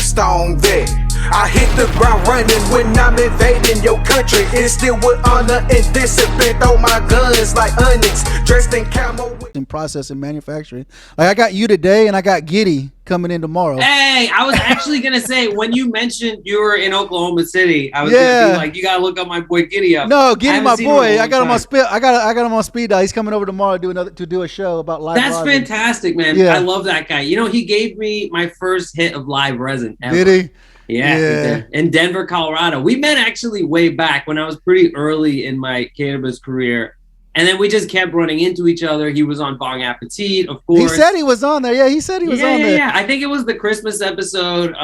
stone vet. I hit the ground running when I'm invading your country. It's still with honor and discipline. Throw my guns like onyx, dressed in camo. In processing, manufacturing. Like I got you today, and I got Giddy coming in tomorrow. Hey, I was actually gonna say when you mentioned you were in Oklahoma City, I was gonna be like, you gotta look up my boy Giddy up. No, Giddy, my boy. I got him on speed. I got him on speed dial. He's coming over tomorrow to do a show about live. That's resin. fantastic, man. Yeah. I love that guy. You know, he gave me my first hit of live resin ever. Did he? Yeah, in Denver, Colorado. We met actually way back when I was pretty early in my cannabis career. And then we just kept running into each other. He was on Bong Appetit, of course. He said he was on there. Yeah, he said he was on there. Yeah, I think it was the Christmas episode.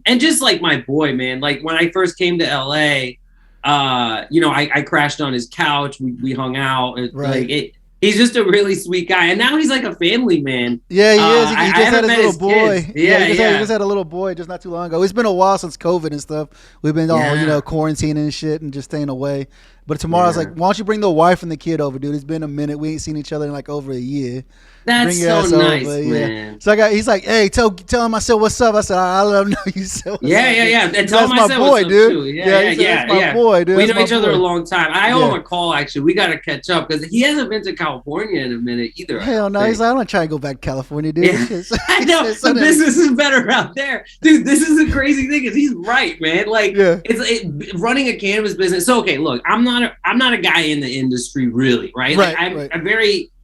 And just like my boy, man. Like when I first came to LA, you know, I crashed on his couch. We hung out. Right. He's just a really sweet guy. And now he's like a family man. Yeah, he is. He just had his little boy. Kids. He just had a little boy just not too long ago. It's been a while since COVID and stuff. We've been all, you know, quarantining and shit and just staying away. But tomorrow I was like, why don't you bring the wife and the kid over, dude? It's been a minute. We ain't seen each other in like over a year. That's so nice, man. So he's like, hey, tell him I said what's up. I said, I let him know you said what's up. Yeah. And tell him I said boy, what's up dude. Too. Yeah. That's my boy, dude. We know each other a long time. I owe him a call, actually. We got to catch up because he hasn't been to California in a minute either. Hell no. He's like, I don't try to go back to California, dude. Yeah. I know. The business is better out there. Dude, this is the crazy thing is he's right, man. Like, running a cannabis business. So, okay, look, I'm not a guy in the industry, really, right?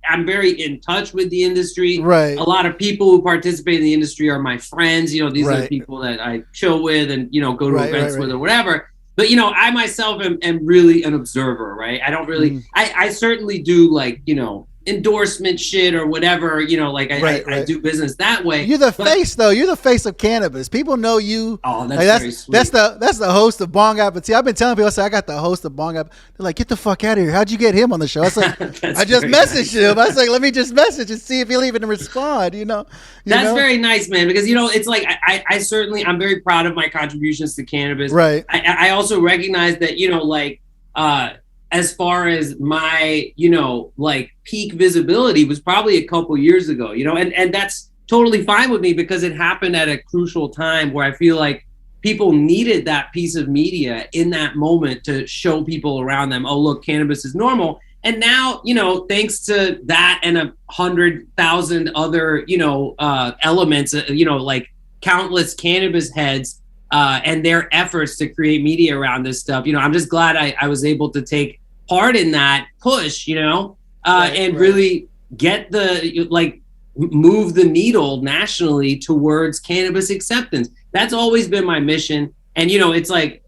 I'm very in touch with the industry. Right. A lot of people who participate in the industry are my friends. You know, these are the people that I chill with and, you know, go to events with or whatever. But, you know, I myself am really an observer, right? I don't really, I certainly do like, you know, endorsement shit or whatever, you know, like I do business that way. You're the face though. You're the face of cannabis. People know you. Oh, that's very sweet. That's the host of Bong Appetit. I've been telling people, I got the host of Bong Appetit. They're like, get the fuck out of here. How'd you get him on the show? I was like, I just messaged him. I was like, let me just message and see if he'll even respond, you know. That's very nice, man, because, you know, it's like I certainly, I'm very proud of my contributions to cannabis. Right. I also recognize that, you know, like, as far as my, you know, like peak visibility was probably a couple years ago, you know, and that's totally fine with me because it happened at a crucial time where I feel like people needed that piece of media in that moment to show people around them, oh, look, cannabis is normal. And now, you know, thanks to that and 100,000 other, you know, elements, you know, like countless cannabis heads and their efforts to create media around this stuff, you know, I'm just glad I was able to take part in that push, you know, really get move the needle nationally towards cannabis acceptance. That's always been my mission. And, you know, it's like,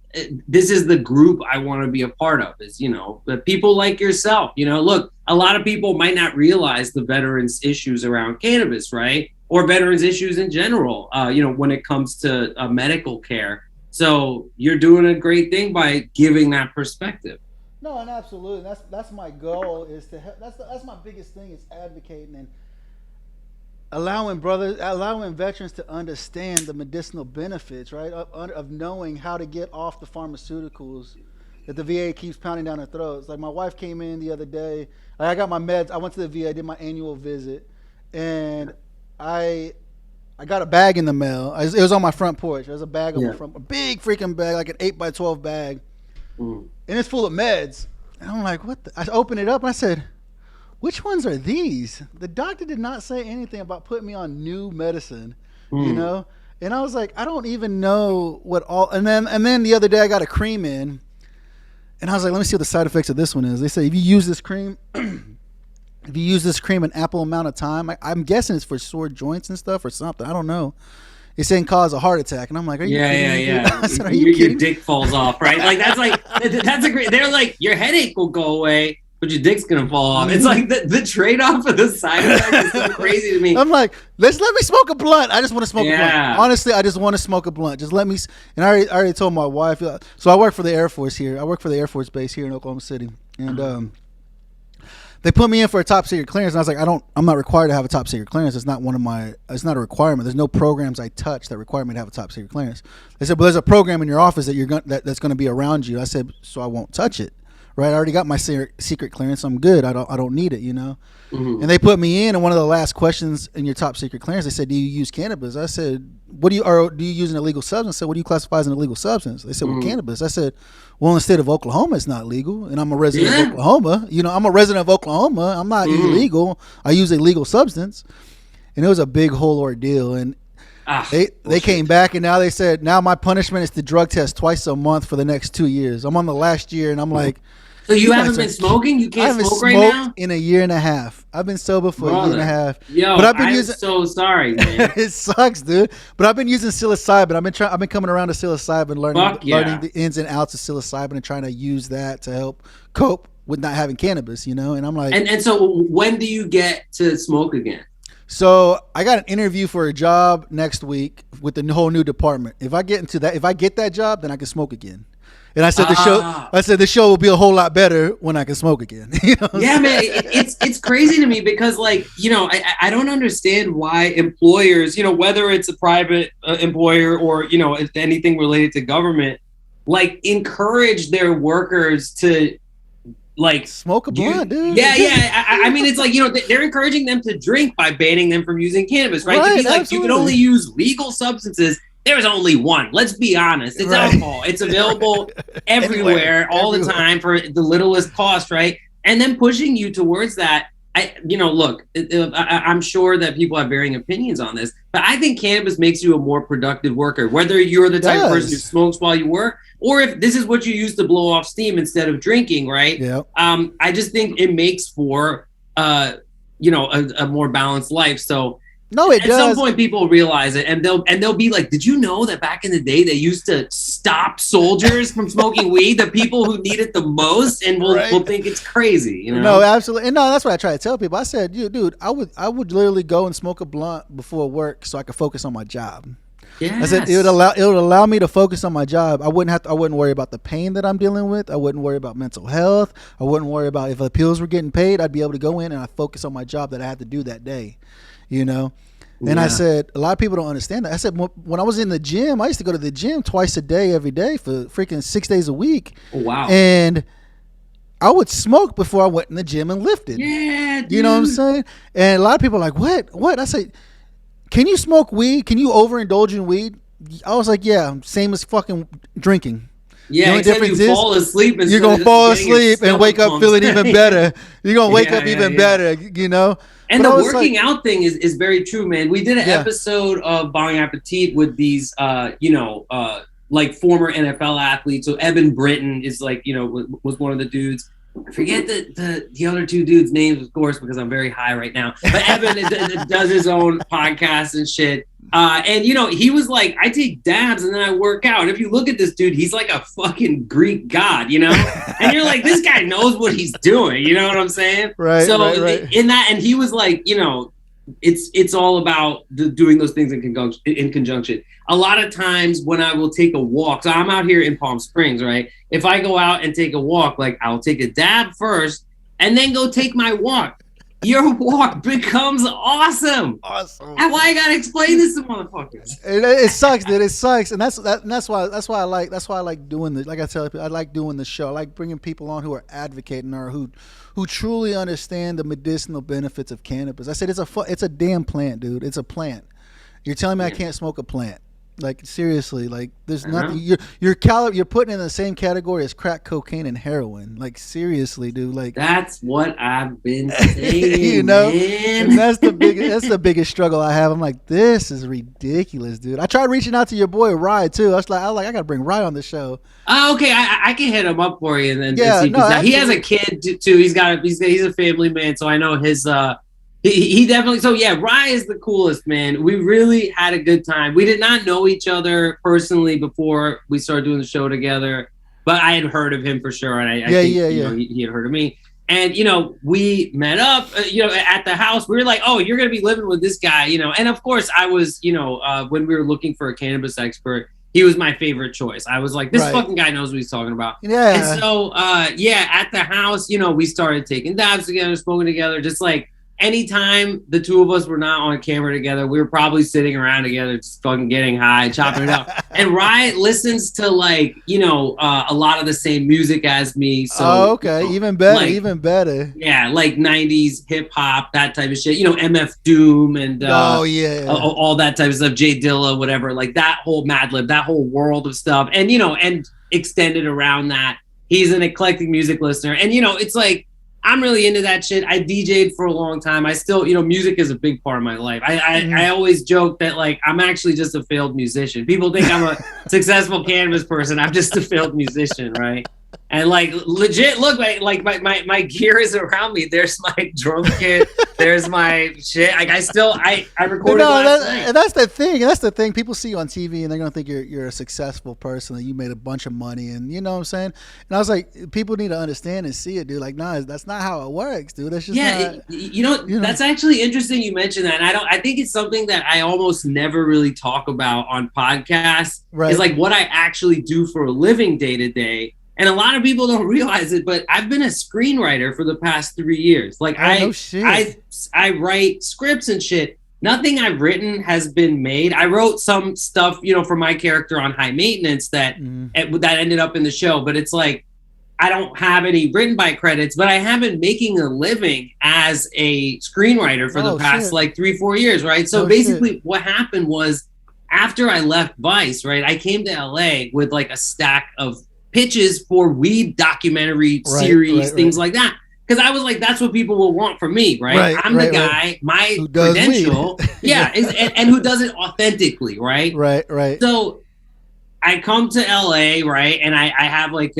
this is the group I want to be a part of is, you know, the people like yourself, you know, look, a lot of people might not realize the veterans issues around cannabis, right? Or veterans issues in general, you know, when it comes to medical care. So you're doing a great thing by giving that perspective. No, and absolutely. That's my goal is to that's my biggest thing is advocating and allowing veterans to understand the medicinal benefits, right? Of knowing how to get off the pharmaceuticals that the VA keeps pounding down their throats. Like my wife came in the other day. I got my meds. I went to the VA, did my annual visit, and I got a bag in the mail. It was on my front porch. There's a bag on my front, a big freaking bag, like an 8x12 bag. And it's full of meds. And I'm like, what? I opened it up and I said, which ones are these? The doctor did not say anything about putting me on new medicine, you know? And I was like, I don't even know what all, and then the other day I got a cream in and I was like, let me see what the side effects of this one is. They say, if you use this cream, an ample amount of time, I'm guessing it's for sore joints and stuff or something. I don't know. It's saying cause a heart attack, and I'm like, are you kidding me? I said, are you kidding? Your dick falls off, right? Like that's a great. They're like, your headache will go away, but your dick's gonna fall off. It's like the trade off of the side effect is so crazy to me. I'm like, let me smoke a blunt. I just want to smoke a blunt. Honestly, I just want to smoke a blunt. Just let me. And I already told my wife. So I work for the Air Force here. I work for the Air Force Base here in Oklahoma City, and they put me in for a top secret clearance, and I was like, I'm not required to have a top secret clearance. It's not it's not a requirement. There's no programs I touch that require me to have a top secret clearance. They said, but there's a program in your office that's going to be around you. I said, so I won't touch it, right? I already got my secret clearance. I'm good. I don't need it, you know. Mm-hmm. And they put me in, and one of the last questions in your top secret clearance, they said, "Do you use cannabis?" I said, "Do you use an illegal substance?" I said, "What do you classify as an illegal substance?" They said, "Well, cannabis." I said, "Well, in the state of Oklahoma, it's not legal, and I'm a resident of Oklahoma. You know, I'm a resident of Oklahoma. I'm not illegal. I use a legal substance." And it was a big whole ordeal. And they came back, and now they said, now my punishment is to drug test twice a month for the next 2 years. I'm on the last year, and I'm like, so you haven't been smoking? You can't smoke right now? I haven't smoked in a year and a half. I've been sober for a year and a half. Yo, but I've been I'm so sorry, man. It sucks, dude. But I've been using psilocybin. I've been coming around to psilocybin, learning the ins and outs of psilocybin, and trying to use that to help cope with not having cannabis, you know. And I'm like, and so when do you get to smoke again? So I got an interview for a job next week with the whole new department. If I get that job, then I can smoke again. And I said the show will be a whole lot better when I can smoke again. You know yeah, man, it's crazy to me because, like, you know, I don't understand why employers, you know, whether it's a private employer or, you know, if anything related to government, like, encourage their workers to, like, smoke a blunt, dude. Yeah. I mean, it's like, you know, they're encouraging them to drink by banning them from using cannabis, right? To be like, absolutely. You can only use legal substances. There's only one. Let's be honest. It's alcohol. It's available everywhere, all the time for the littlest cost, right? And then pushing you towards that. Look, I'm sure that people have varying opinions on this, but I think cannabis makes you a more productive worker, whether you're the type of person who smokes while you work, or if this is what you use to blow off steam instead of drinking, right? Yeah. I just think it makes for, a more balanced life. So, no, it does. At some point, people realize it, and they'll be like, "Did you know that back in the day they used to stop soldiers from smoking weed? The people who need it the most, and will think it's crazy." You know? No, absolutely. And no, that's what I try to tell people. I said, dude, I would literally go and smoke a blunt before work so I could focus on my job. Yes. I said it would allow me to focus on my job. I wouldn't worry about the pain that I'm dealing with. I wouldn't worry about mental health. I wouldn't worry about if the pills were getting paid. I'd be able to go in and I focus on my job that I had to do that day. You know, and I said, a lot of people don't understand that. I said, when I was in the gym, I used to go to the gym twice a day, every day for freaking 6 days a week. Oh, wow. And I would smoke before I went in the gym and lifted. Yeah, dude. You know what I'm saying? And a lot of people are like, what? I say, can you smoke weed? Can you overindulge in weed? I was like, yeah, same as fucking drinking. Yeah, the only difference is fall asleep you're going to fall asleep and wake up feeling even better. You're going to wake up even better, you know? And the working out thing is very true, man. We did an episode of Bon Appetit with these, like former NFL athletes. So Evan Britton is was one of the dudes. I forget the other two dudes' names, of course, because I'm very high right now. But Evan does his own podcast and shit. And he was like, I take dabs and then I work out. And if you look at this dude, he's like a fucking Greek god, you know? And you're like, this guy knows what he's doing. You know what I'm saying? Right. So right. in that, and he was like, it's all about doing those things in conjunction. A lot of times when I will take a walk, so I'm out here in Palm Springs, right? If I go out and take a walk, like I'll take a dab first and then go take my walk. Your walk becomes awesome. And why I gotta explain this to motherfuckers? It sucks, dude. It sucks, and that's why I like doing this. Like I tell people, I like doing the show. I like bringing people on who are advocating or who truly understand the medicinal benefits of cannabis. I said it's a damn plant, dude. It's a plant. You're telling me I can't smoke a plant? Like, seriously, like there's nothing. You're putting in the same category as crack cocaine and heroin. Like, seriously, dude. Like, that's what I've been saying. You know, man. And that's the biggest struggle I have. I'm like, this is ridiculous, dude. I tried reaching out to your boy Rye too. I was like, I gotta bring Rye on the show. Oh, okay, I can hit him up for you and then see he has a kid too. He's a family man, so I know his He definitely. So yeah, Rye is the coolest, man. We really had a good time. We did not know each other personally before we started doing the show together, but I had heard of him for sure, and I think he had heard of me. And we met up, at the house. We were like, "Oh, you're gonna be living with this guy," And of course, I was, when we were looking for a cannabis expert, he was my favorite choice. I was like, this fucking guy knows what he's talking about. Yeah. And so, at the house, we started taking dabs together, smoking together, just like. Anytime the two of us were not on camera together, we were probably sitting around together, just fucking getting high, chopping it up. And Rye listens to like, a lot of the same music as me. So okay, even better, like, even better. Yeah, like 90s hip hop, that type of shit. MF Doom and all that type of stuff. Jay Dilla, whatever. Like that whole Madlib, that whole world of stuff, and and extended around that. He's an eclectic music listener, and it's like I'm really into that shit. I DJ'd for a long time. I still, music is a big part of my life. I always joke that like I'm actually just a failed musician. People think I'm a successful cannabis person. I'm just a failed musician, right? And like legit, look, like my gear is around me. There's my drum kit. There's my shit. Like I recorded last night. And that's the thing. That's the thing. People see you on TV and they're gonna think you're a successful person and you made a bunch of money, and you know what I'm saying. And I was like, people need to understand and see it, dude. Like, nah, that's not how it works, dude. That's just That's actually interesting. You mentioned that, and I think it's something that I almost never really talk about on podcasts. Right. Is like what I actually do for a living day to day. And a lot of people don't realize it, but I've been a screenwriter for the past 3 years. Like I write scripts and shit. Nothing I've written has been made. I wrote some stuff, for my character on High Maintenance that ended up in the show. But it's like I don't have any written by credits, but I have been making a living as a screenwriter for the past like 3-4 years, right? So basically, what happened was after I left Vice, right, I came to LA with like a stack of pitches for weed documentary series, things like that. Because I was like, that's what people will want from me, right? I'm the guy, my credential, and who does it authentically, right? Right. So I come to LA, right, and I have like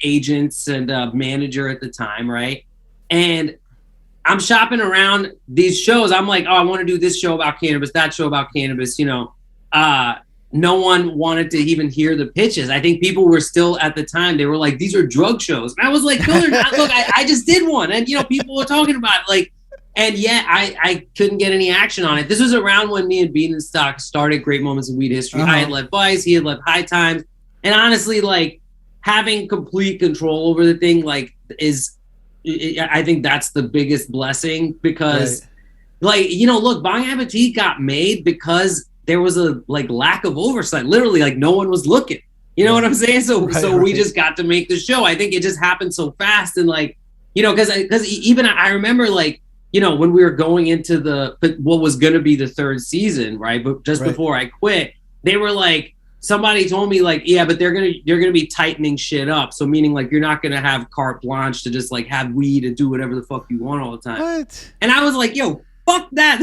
agents and a manager at the time, right? And I'm shopping around these shows. I'm like, oh, I want to do this show about cannabis, that show about cannabis, no one wanted to even hear the pitches. I think people were still at the time, they were like, these are drug shows. And I was like, no, they're not. Look, I just did one. And, people were talking about it. Like, and yet I couldn't get any action on it. This was around when me and Bean and Stock started Great Moments in Weed History. I had left Vice, he had left High Times. And honestly, like having complete control over the thing, like I think that's the biggest blessing because like, look, Bon Appetit got made because there was a like lack of oversight. Literally, like no one was looking. You know what I'm saying? So we just got to make the show. I think it just happened so fast, and like, because even I remember like, when we were going into what was going to be the third season, right? But just before I quit, they were like, somebody told me like, yeah, but they're gonna be tightening shit up. So meaning like you're not gonna have carte blanche to just like have weed and do whatever the fuck you want all the time. What? And I was like, yo, fuck that.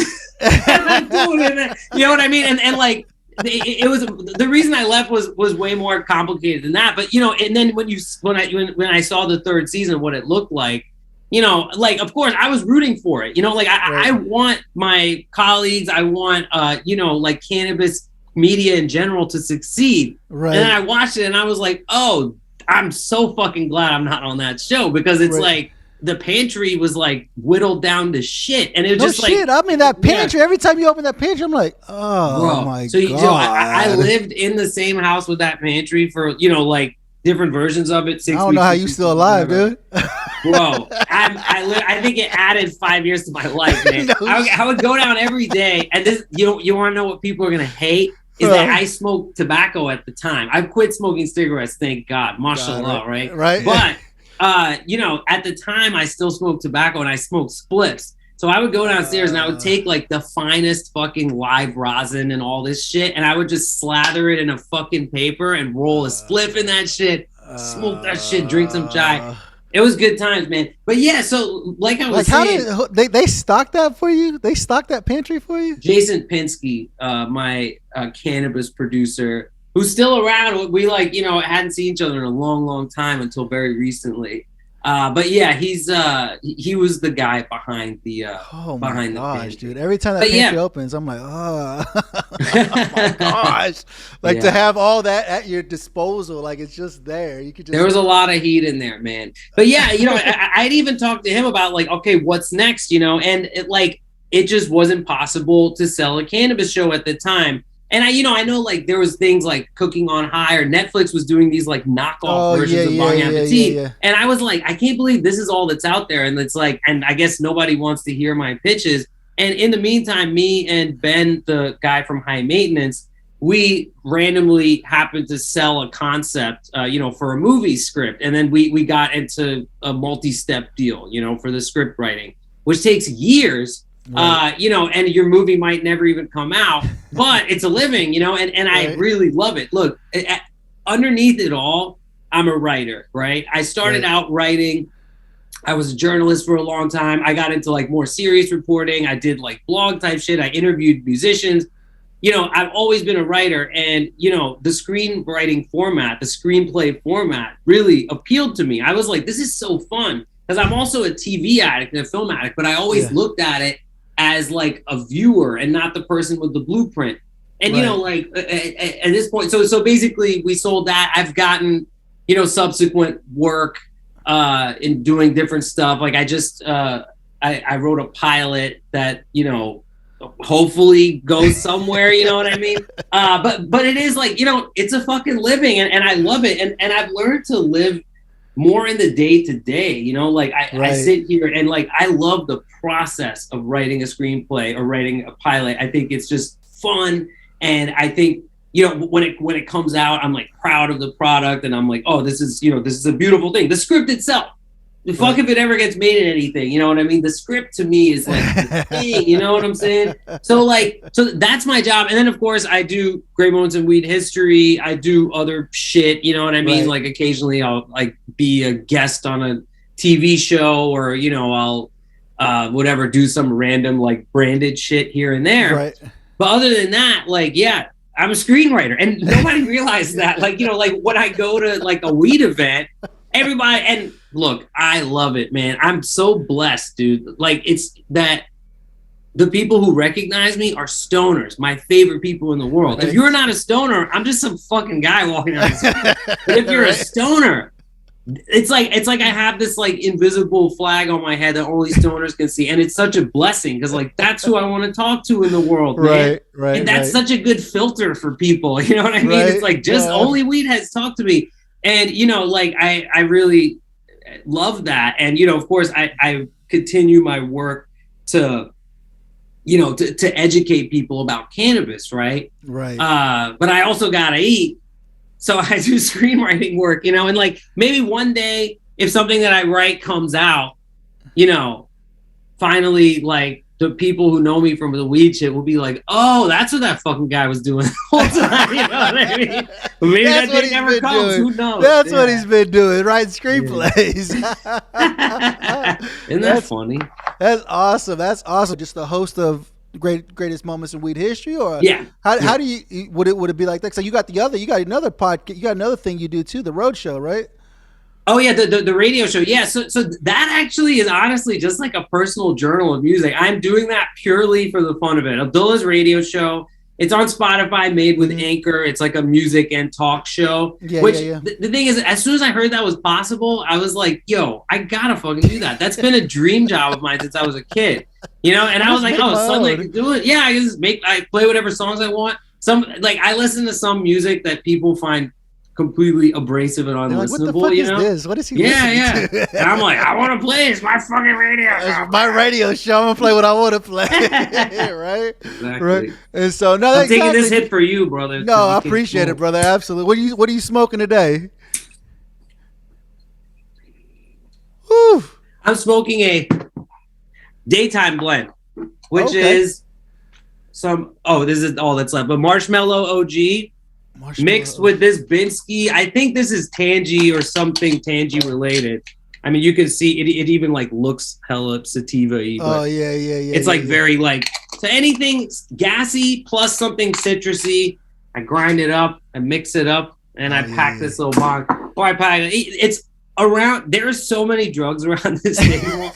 I'm not doing it. You know what I mean? And like it was the reason I left was way more complicated than that. But and then when I saw the third season, what it looked like, like of course I was rooting for it. Like I want my colleagues, I want like cannabis media in general to succeed. Right. And then I watched it and I was like, oh, I'm so fucking glad I'm not on that show because it's like the pantry was like whittled down to shit, and it was just shit. like I mean that pantry. Every time you open that pantry, I'm like, oh my god. I lived in the same house with that pantry for like different versions of it. 6 weeks. I don't know how you still alive, dude. Bro, I think it added 5 years to my life, man. I would go down every day, and this you want to know what people are gonna hate is that I smoked tobacco at the time. I've quit smoking cigarettes, thank God, mashallah, right? But at the time I still smoked tobacco and I smoked spliffs. So I would go downstairs and I would take like the finest fucking live rosin and all this shit, and I would just slather it in a fucking paper and roll a spliff in that shit, smoke that shit, drink some chai. It was good times, man. But yeah, so like I was saying, how did they stock that for you? They stocked that pantry for you? Jason Pinsky, my cannabis producer, who's still around. We hadn't seen each other in a long, long time until very recently. But yeah, he was the guy behind the behind the pantry. Dude! Every time that pantry opens, I'm like, oh my gosh! Like to have all that at your disposal, like it's just there. You could just. There was a lot of heat in there, man. But yeah, I'd even talked to him about like, okay, what's next? And it just wasn't possible to sell a cannabis show at the time. And I know like there was things like Cooking on High, or Netflix was doing these like knockoff versions of Bon Appetit. And I was like, I can't believe this is all that's out there. And it's like, and I guess nobody wants to hear my pitches. And in the meantime, me and Ben, the guy from High Maintenance, we randomly happened to sell a concept, for a movie script. And then we got into a multi-step deal, for the script writing, which takes years, right. And your movie might never even come out, but it's a living, and right. I really love it. Look, underneath it all, I'm a writer, right? I started out writing. I was a journalist for a long time. I got into like more serious reporting. I did like blog type shit. I interviewed musicians. I've always been a writer, and, the screenwriting format, the screenplay format really appealed to me. I was like, this is so fun, because I'm also a TV addict and a film addict, but I always looked at it as like a viewer and not the person with the blueprint. And, right. At this point, so basically we sold that. I've gotten, subsequent work in doing different stuff. Like I just, I wrote a pilot that, hopefully goes somewhere, you know what I mean? But it is like, it's a fucking living, and I love it. And I've learned to live more in the day to day, I sit here and like, I love the process of writing a screenplay or writing a pilot. I think it's just fun. And I think, when it comes out, I'm like proud of the product, and I'm like, oh, this is a beautiful thing. The script itself, fuck if it ever gets made in anything, you know what I mean? The script to me is like the thing, you know what I'm saying? So that's my job. And then of course I do Great Moments in Weed History. I do other shit, you know what I mean? Right. Like occasionally I'll like be a guest on a TV show, or, I'll whatever, do some random like branded shit here and there. Right. But other than that, like, yeah, I'm a screenwriter, and nobody realized that. Like, like when I go to like a weed event, everybody, and look, I love it, man. I'm so blessed, dude. Like, it's that the people who recognize me are stoners, my favorite people in the world. Right. If you're not a stoner, I'm just some fucking guy walking around. But if you're a stoner, it's like I have this like invisible flag on my head that only stoners can see, and it's such a blessing, because like that's who I want to talk to in the world, man. Right. And that's such a good filter for people. You know what I mean? Right. It's like just only weed heads talk to me, and like I really love that. And of course I continue my work to to educate people about cannabis, right? But I also gotta eat. So I do screenwriting work, and like maybe one day if something that I write comes out, finally like the people who know me from the weed shit will be like, oh, that's what that fucking guy was doing the whole time. You know what I mean? But maybe that day never comes. Who knows? That's what he's been doing, writing screenplays. Isn't that funny? That's awesome. That's awesome. Just the host of Greatest Moments in Weed History, or how do you would it be like that? So you got another podcast, you got another thing you do too, the road show, right? Oh yeah, the radio show. Yeah, so that actually is honestly just like a personal journal of music. I'm doing that purely for the fun of it. Abdullah's radio show. It's on Spotify, made with Anchor. It's like a music and talk show. The thing is, as soon as I heard that was possible, I was like, yo, I gotta fucking do that. That's been a dream job of mine since I was a kid. And I was like, oh, suddenly I can do it. Yeah, I play whatever songs I want. I listen to some music that people find completely abrasive and unlistenable. Like, what the fuck is this? What is he listening to? And I'm like, I want to play. It's my fucking radio show. It's my radio show. I'm gonna play what I want to play. Right? Exactly. Right. And so I'm taking this hit for you, brother. No, I appreciate it, brother. Absolutely. What are you smoking today? Whew. I'm smoking a daytime blend, which is this is all that's left. But Marshmallow OG. Mixed with this Binsky. I think this is Tangy or something Tangy related. I mean, you can see it even like looks hella sativa-y. Oh yeah. It's like very like, so anything gassy plus something citrusy. I grind it up, I mix it up, and I pack this little bong. Or I pack it. It's around. There are so many drugs around this table.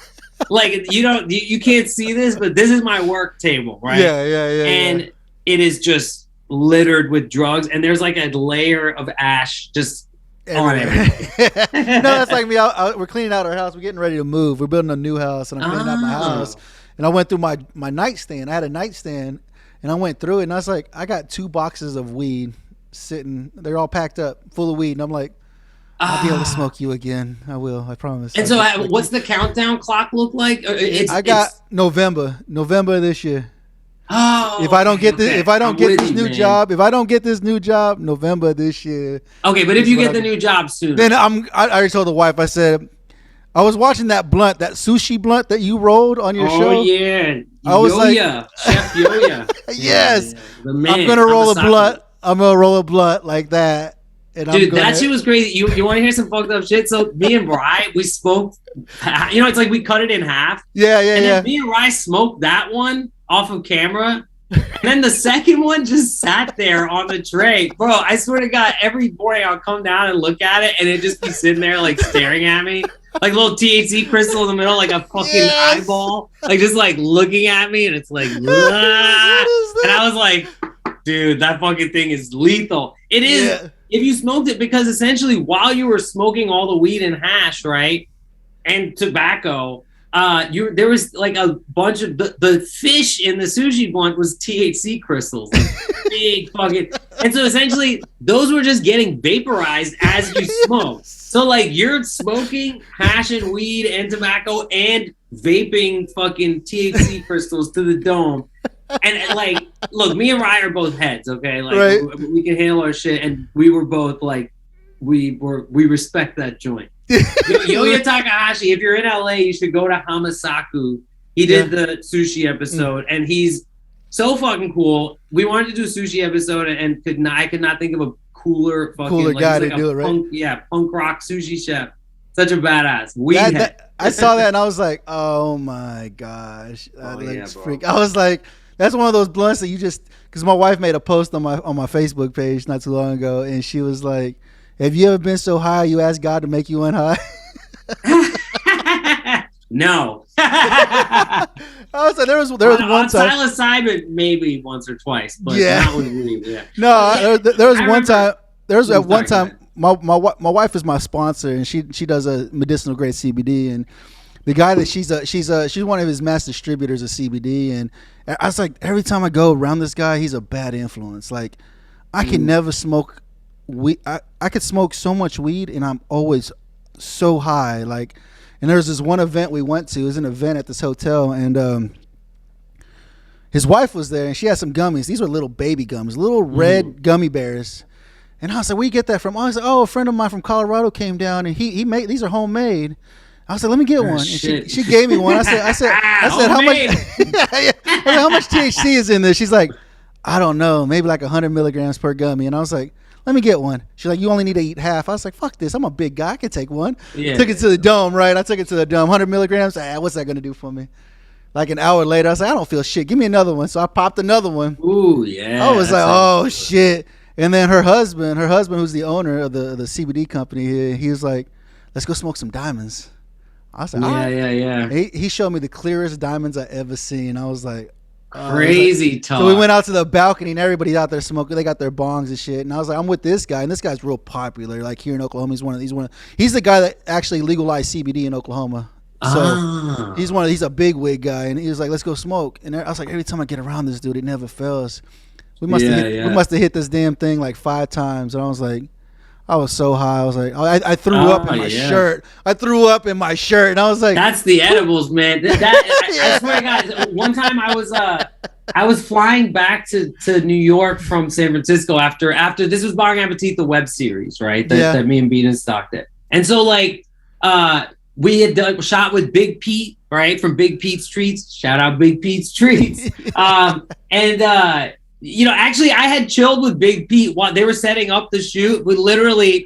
Like you can't see this, but this is my work table, right? Yeah. And it is just littered with drugs, and there's like a layer of ash just on everything. No, that's like me. We're cleaning out our house. We're getting ready to move. We're building a new house, and I'm cleaning out my house. And I went through my nightstand. I had a nightstand, and I went through it, and I was like, I got 2 boxes of weed sitting. They're all packed up, full of weed, and I'm like, I'll be able to smoke you again. I will. I promise. And so, what's the countdown clock look like? I got November this year. Oh, If I don't get this, if I don't I'm get with this you, new man. job, if I don't get this new job November this year, Okay, but if this you is get what the I- new job soon, then I already told the wife. I said I was watching that blunt, that sushi blunt that you rolled on your oh show. yeah, I was like- Yoya, Chef Yoya. Yes, The man. I'm gonna roll a Hamasaku. blunt. I'm gonna roll a blunt like that. And Dude, I'm gonna, that shit was crazy. You want to hear some fucked up shit? So me and Bri, we smoked. You know, it's like we cut it in half. Yeah, yeah, And yeah. then me and Rye smoked that one off of camera. And then the second one just sat there on the tray. Bro, I swear to God, every morning I'll come down and look at it and it just be sitting there like staring at me. Like a little THC crystal in the middle, like a fucking Yes. eyeball. Like just like looking at me and it's like, What "Ah." is that? And I was like, dude, that fucking thing is lethal. It is. Yeah. If you smoked it, because essentially while you were smoking all the weed and hash, right, and tobacco, there was like a bunch of the fish in the sushi blunt was THC crystals, like big fucking, and so essentially those were just getting vaporized as you smoke. So like you're smoking hash and weed and tobacco and vaping fucking THC crystals to the dome. And like, look, me and Ryan are both heads, okay? Like, Right. we can handle our shit, and we were both like, we respect that joint. Yoya Takahashi, if you're in LA, you should go to Hamasaku. He did the sushi episode, and he's so fucking cool. We wanted to do a sushi episode, and I could not think of a cooler fucking Guy he's to like a do it, right? punk rock sushi chef. Such a badass. Weed head. I saw that and I was like, oh my gosh, that Oh, yeah, looks bro. freak. I was like, that's one of those blunts that you just, because my wife made a post on my Facebook page not too long ago, and she was like, have you ever been so high you asked God to make you unhigh? No. I was like, there was one on time. psilocybin maybe once or twice, but Yeah. not with weed. Yeah. No, there was I one remember- time. There was at one Sorry, time. My wife is my sponsor, and she does a medicinal grade CBD, and the guy that she's one of his mass distributors of CBD, and I was like, every time I go around this guy, he's a bad influence. Like, I can never smoke weed. I could smoke so much weed, and I'm always so high. Like, and there was this one event we went to. It was an event at this hotel, and his wife was there, and she had some gummies. These were little baby gummies, little red gummy bears. And I was like, where you get that from? I was like, oh, a friend of mine from Colorado came down, and he made, these are homemade. I was like, let me get one. And shit. she gave me one. I said, how much? Homemade. I was like, how much THC is in this? She's like, I don't know, maybe like 100 milligrams per gummy. And I was like, let me get one. She's like, you only need to eat half. I was like, fuck this. I'm a big guy. I can take one. Yeah. Took it to the dome, right? I took it to the dome. 100 milligrams. What's that going to do for me? Like an hour later, I was like, I don't feel shit. Give me another one. So I popped another one. Ooh, yeah. I was like, that's oh shit. And then her husband, who's the owner of the CBD company, he was like, let's go smoke some diamonds. I was like, all right. yeah. He showed me the clearest diamonds I ever seen. I was like, Crazy talk. So we went out to the balcony and everybody's out there smoking. They got their bongs and shit. And I was like, I'm with this guy, and this guy's real popular. Like here in Oklahoma, he's the guy that actually legalized CBD in Oklahoma. So he's a big wig guy, and he was like, let's go smoke. And I was like, every time I get around this dude, it never fails. We must have hit this damn thing like 5 times, and I was like, I was so high. I was like, I threw up in my shirt. I threw up in my shirt, and I was like, that's the edibles, man. I swear to God, one time I was flying back to New York from San Francisco after this was Bar Appetit, the web series, right? That me and Beaton started. And so like we had shot with Big Pete, right? From Big Pete's Treats. Shout out Big Pete's Treats. Actually, I had chilled with Big Pete while they were setting up the shoot.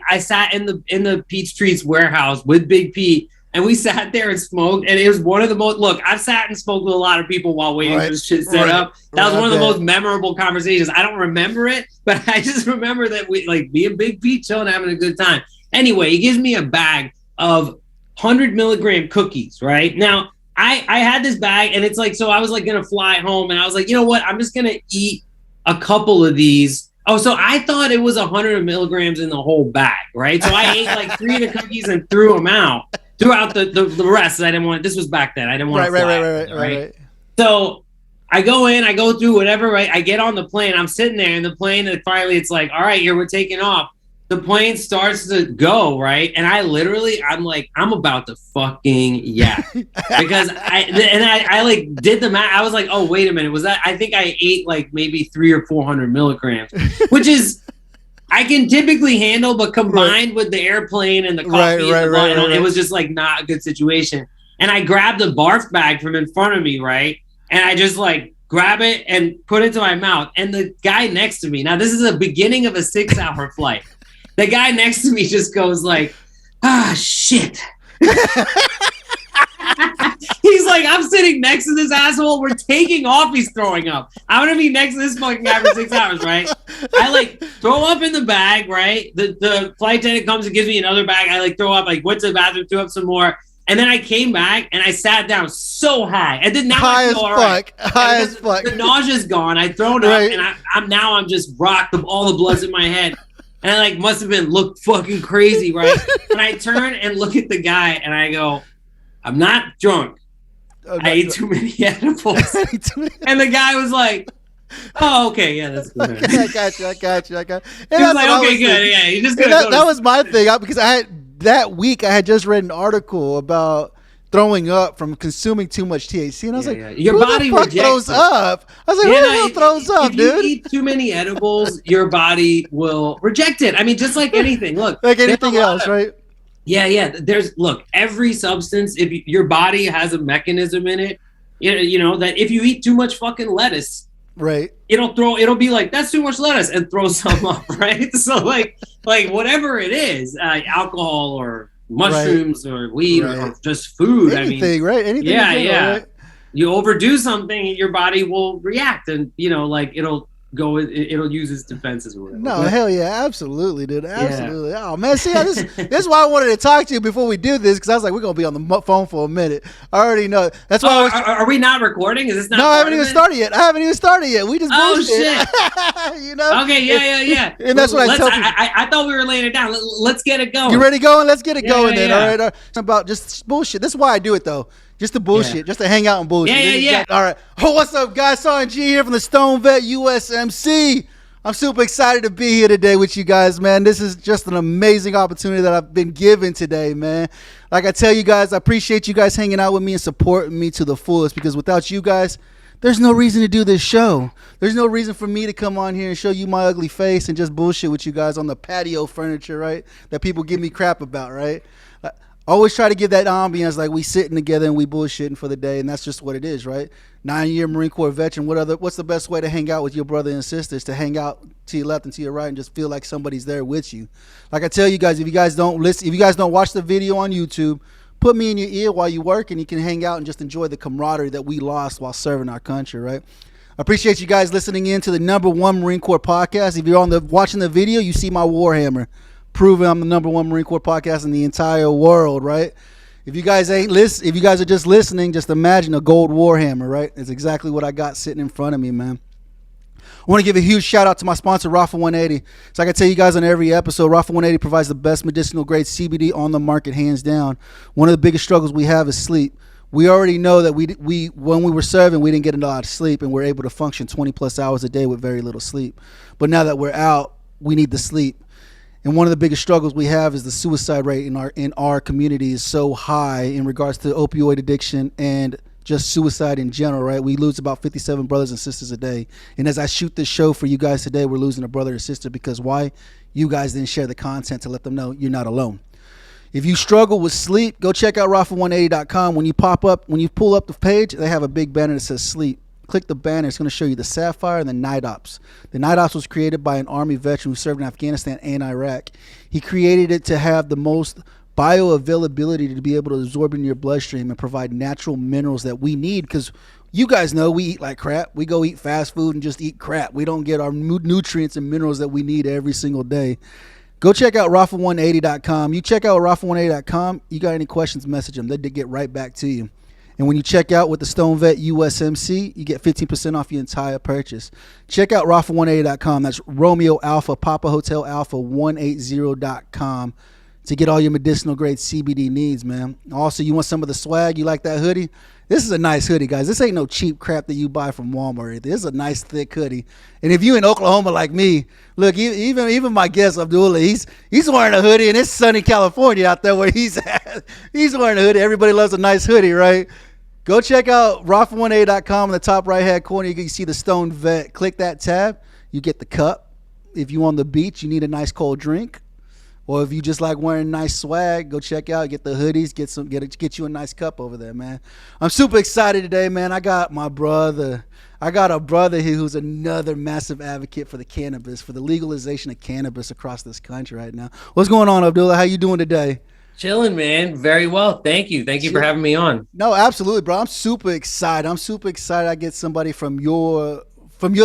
I sat in the Pete's Treats warehouse with Big Pete, and we sat there and smoked. And it was one of the most. Look, I've sat and smoked with a lot of people while waiting for this shit set up. That was one of the most memorable conversations. I don't remember it, but I just remember that me and Big Pete chilling, having a good time. Anyway, he gives me a bag of 100 milligram cookies. Right now, I had this bag, and it's like, so I was like gonna fly home, and I was like, you know what? I'm just gonna eat a couple of these. Oh, so I thought it was 100 milligrams in the whole bag, right? So I ate like 3 of the cookies and threw them out. Threw out the rest. I didn't want. This was back then. I didn't want to fly. Right. So I go in. I go through whatever. Right. I get on the plane. I'm sitting there in the plane, and finally it's like, all right, here we're taking off. the plane starts to go, right? And I'm like, I'm about to fucking because I like did the math. I was like, oh, wait a minute. I think I ate like maybe 300 or 400 milligrams, which is, I can typically handle, but combined with the airplane and the coffee it was just like not a good situation. And I grabbed a barf bag from in front of me, right? And I just like grab it and put it to my mouth. And the guy next to me, now this is the beginning of a 6-hour flight. The guy next to me just goes like, shit. He's like, I'm sitting next to this asshole. We're taking off. He's throwing up. I'm going to be next to this fucking guy for 6 hours, right? I like throw up in the bag, right? The flight attendant comes and gives me another bag. I like throw up, like went to the bathroom, threw up some more. And then I came back and I sat down so high. I did not high feel all right. High as fuck. fuck. The nausea's gone. I thrown up and I'm just rocked. All the blood's in my head. And I like must have looked fucking crazy, right? And I turn and look at the guy and I go, I'm not drunk. I ate too many edibles. And the guy was like, oh, okay, yeah, that's good. Okay, I got you. He was like, okay, good, yeah. You just that was my thing because that week I had just read an article about throwing up from consuming too much THC, and I was like, your body throws up. I was like, who the hell throws up, dude? If you eat too many edibles, your body will reject it. I mean, just like anything. Look, like anything else, right? Yeah. Every substance, if your body has a mechanism in it, you know that if you eat too much fucking lettuce, right, it'll be like, that's too much lettuce, and throw some up, right? So like whatever it is, alcohol or mushrooms or weed or just food. Anything, right? Anything. Yeah. Right? You overdo something, your body will react, and it'll use its defenses or whatever. No, hell yeah, absolutely, dude, absolutely. Yeah. Oh man, see, this is why I wanted to talk to you before we do this, because I was like, we're gonna be on the phone for a minute. I already know. That's why. Are we not recording? Is this not? No, I haven't even started yet. We just bullshit. Shit. You know? Okay, yeah. And that's what I tell people. I thought we were laying it down. Let's get it going. You ready going? Let's get it going then. All right. About just bullshit. This is why I do it though. Just to bullshit, just to hang out and bullshit. Yeah. All right. Oh, what's up, guys? Sergeant G here from the STONED VET USMC. I'm super excited to be here today with you guys, man. This is just an amazing opportunity that I've been given today, man. Like I tell you guys, I appreciate you guys hanging out with me and supporting me to the fullest, because without you guys, there's no reason to do this show. There's no reason for me to come on here and show you my ugly face and just bullshit with you guys on the patio furniture, right? That people give me crap about, right? Always try to give that ambience like we sitting together and we bullshitting for the day, and that's just what it is, right? 9-year Marine Corps veteran. What's the best way to hang out with your brother and sisters? To hang out to your left and to your right and just feel like somebody's there with you. Like I tell you guys, if you guys don't watch the video on YouTube, put me in your ear while you work, and you can hang out and just enjoy the camaraderie that we lost while serving our country, right? I appreciate you guys listening in to the #1 Marine Corps podcast. If you're watching the video, you see my Warhammer, proving I'm the #1 Marine Corps podcast in the entire world, right? If you guys are just listening, just imagine a gold Warhammer, right? It's exactly what I got sitting in front of me, man. I want to give a huge shout out to my sponsor, Rafa 180. So I can tell you guys on every episode, Rafa 180 provides the best medicinal grade CBD on the market, hands down. One of the biggest struggles we have is sleep. We already know that when we were serving, we didn't get a lot of sleep, and we're able to function 20 plus hours a day with very little sleep. But now that we're out, we need the sleep. And one of the biggest struggles we have is the suicide rate in our community is so high in regards to opioid addiction and just suicide in general, right? We lose about 57 brothers and sisters a day. And as I shoot this show for you guys today, we're losing a brother or sister because why? You guys didn't share the content to let them know you're not alone. If you struggle with sleep, go check out Rafa180.com. When you pull up the page, they have a big banner that says sleep. Click the banner. It's going to show you the Sapphire and the Night Ops. The Night Ops was created by an Army veteran who served in Afghanistan and Iraq. He created it to have the most bioavailability to be able to absorb in your bloodstream and provide natural minerals that we need, because you guys know we eat like crap. We go eat fast food and just eat crap. We don't get our nutrients and minerals that we need every single day. Go check out Rafa180.com. You check out Rafa180.com. You got any questions, message them. They get right back to you. And when you check out with the STONED VET USMC, you get 15% off your entire purchase. Check out Rafa180.com. That's Romeo Alpha, Papa Hotel Alpha 180.com to get all your medicinal grade CBD needs, man. Also, you want some of the swag? You like that hoodie? This is a nice hoodie, guys. This ain't no cheap crap that you buy from Walmart. This is a nice thick hoodie. And if you in Oklahoma like me, look, even my guest Abdullah, he's wearing a hoodie, and it's sunny California out there where he's at. He's wearing a hoodie. Everybody loves a nice hoodie, right? Go check out raw1a.com in the top right hand corner. You can see the Stoned Vet. Click that tab. You get the cup. If you on the beach, you need a nice cold drink. Or if you just like wearing nice swag, go check out, get the hoodies, get you a nice cup over there, man. I'm super excited today, man. I got a brother here who's another massive advocate for the cannabis, for the legalization of cannabis across this country right now. What's going on, Abdullah? How you doing today? Chilling, man. Very well. Thank you. Thank you for having me on. No, absolutely, bro. I'm super excited. I get somebody from your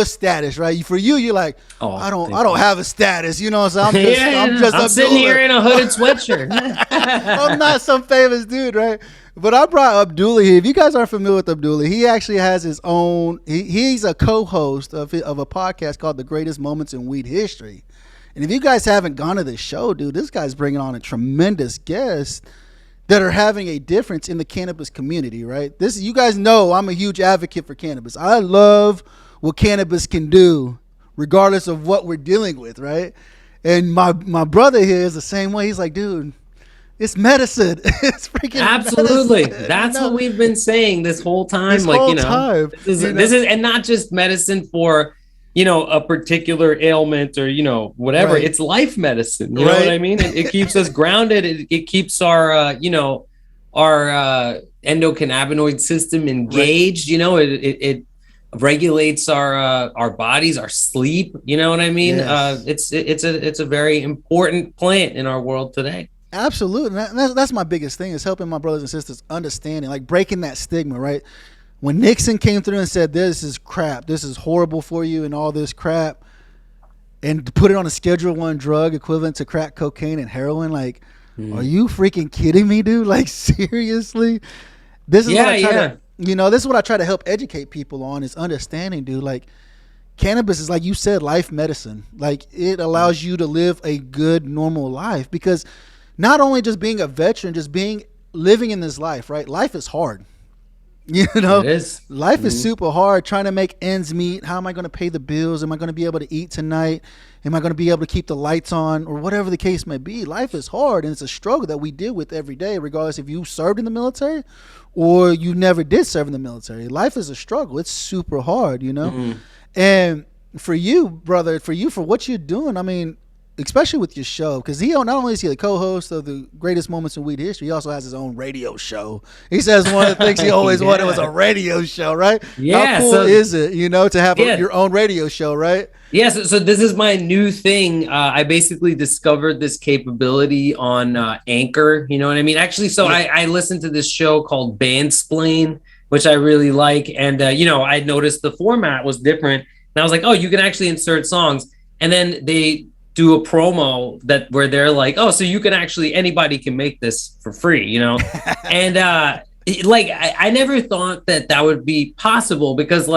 status, right? For you, you're like, I don't have a status, you know what I'm saying? I'm sitting here in a hooded sweatshirt. I'm not some famous dude, right? But I brought Abdullah here. If you guys aren't familiar with Abdullah, he actually has his own. He's a co-host of a podcast called The Greatest Moments in Weed History. And if you guys haven't gone to this show, dude, this guy's bringing on a tremendous guest that are having a difference in the cannabis community, right? You guys know I'm a huge advocate for cannabis. I love what cannabis can do regardless of what we're dealing with, right? And my brother here is the same way. He's like, dude, it's medicine. It's freaking absolutely medicine. That's what we've been saying this whole time. This is and not just medicine for a particular ailment or whatever. Right. It's life medicine. You know what I mean? It keeps us grounded. It keeps our our endocannabinoid system engaged. Right. It regulates our bodies, our sleep. You know what I mean? Yes. It's a very important plant in our world today. Absolutely. That's my biggest thing, is helping my brothers and sisters understanding, like breaking that stigma, right? When Nixon came through and said, this is crap, this is horrible for you and all this crap, and put it on a Schedule I drug equivalent to crack cocaine and heroin, like, are you freaking kidding me, dude? Like, seriously? This is what I try to, this is what I try to help educate people on, is understanding, dude, like, cannabis is, like you said, life medicine. Like, it allows you to live a good, normal life, because not only just being a veteran, living in this life, right? Life is hard. It is. Life is super hard, trying to make ends meet. How am I going to pay the bills? Am I going to be able to eat tonight? Am I going to be able to keep the lights on, or whatever the case may be? Life is hard, and it's a struggle that we deal with every day, regardless if you served in the military or you never did serve in the military. Life is a struggle. It's super hard, And for you, brother, for what you're doing, I mean, especially with your show, because not only is he the co-host of The Greatest Moments in Weed History, he also has his own radio show. He says one of the things he always wanted was a radio show, right? Yeah. How cool is it, to have your own radio show, right? Yeah, so this is my new thing. I basically discovered this capability on Anchor, you know what I mean? Actually, I listened to this show called Bandsplain, which I really like. And, I noticed the format was different. And I was like, oh, you can actually insert songs. And then they do a promo where they're like, oh, so you can anybody can make this for free, and I never thought that would be possible, because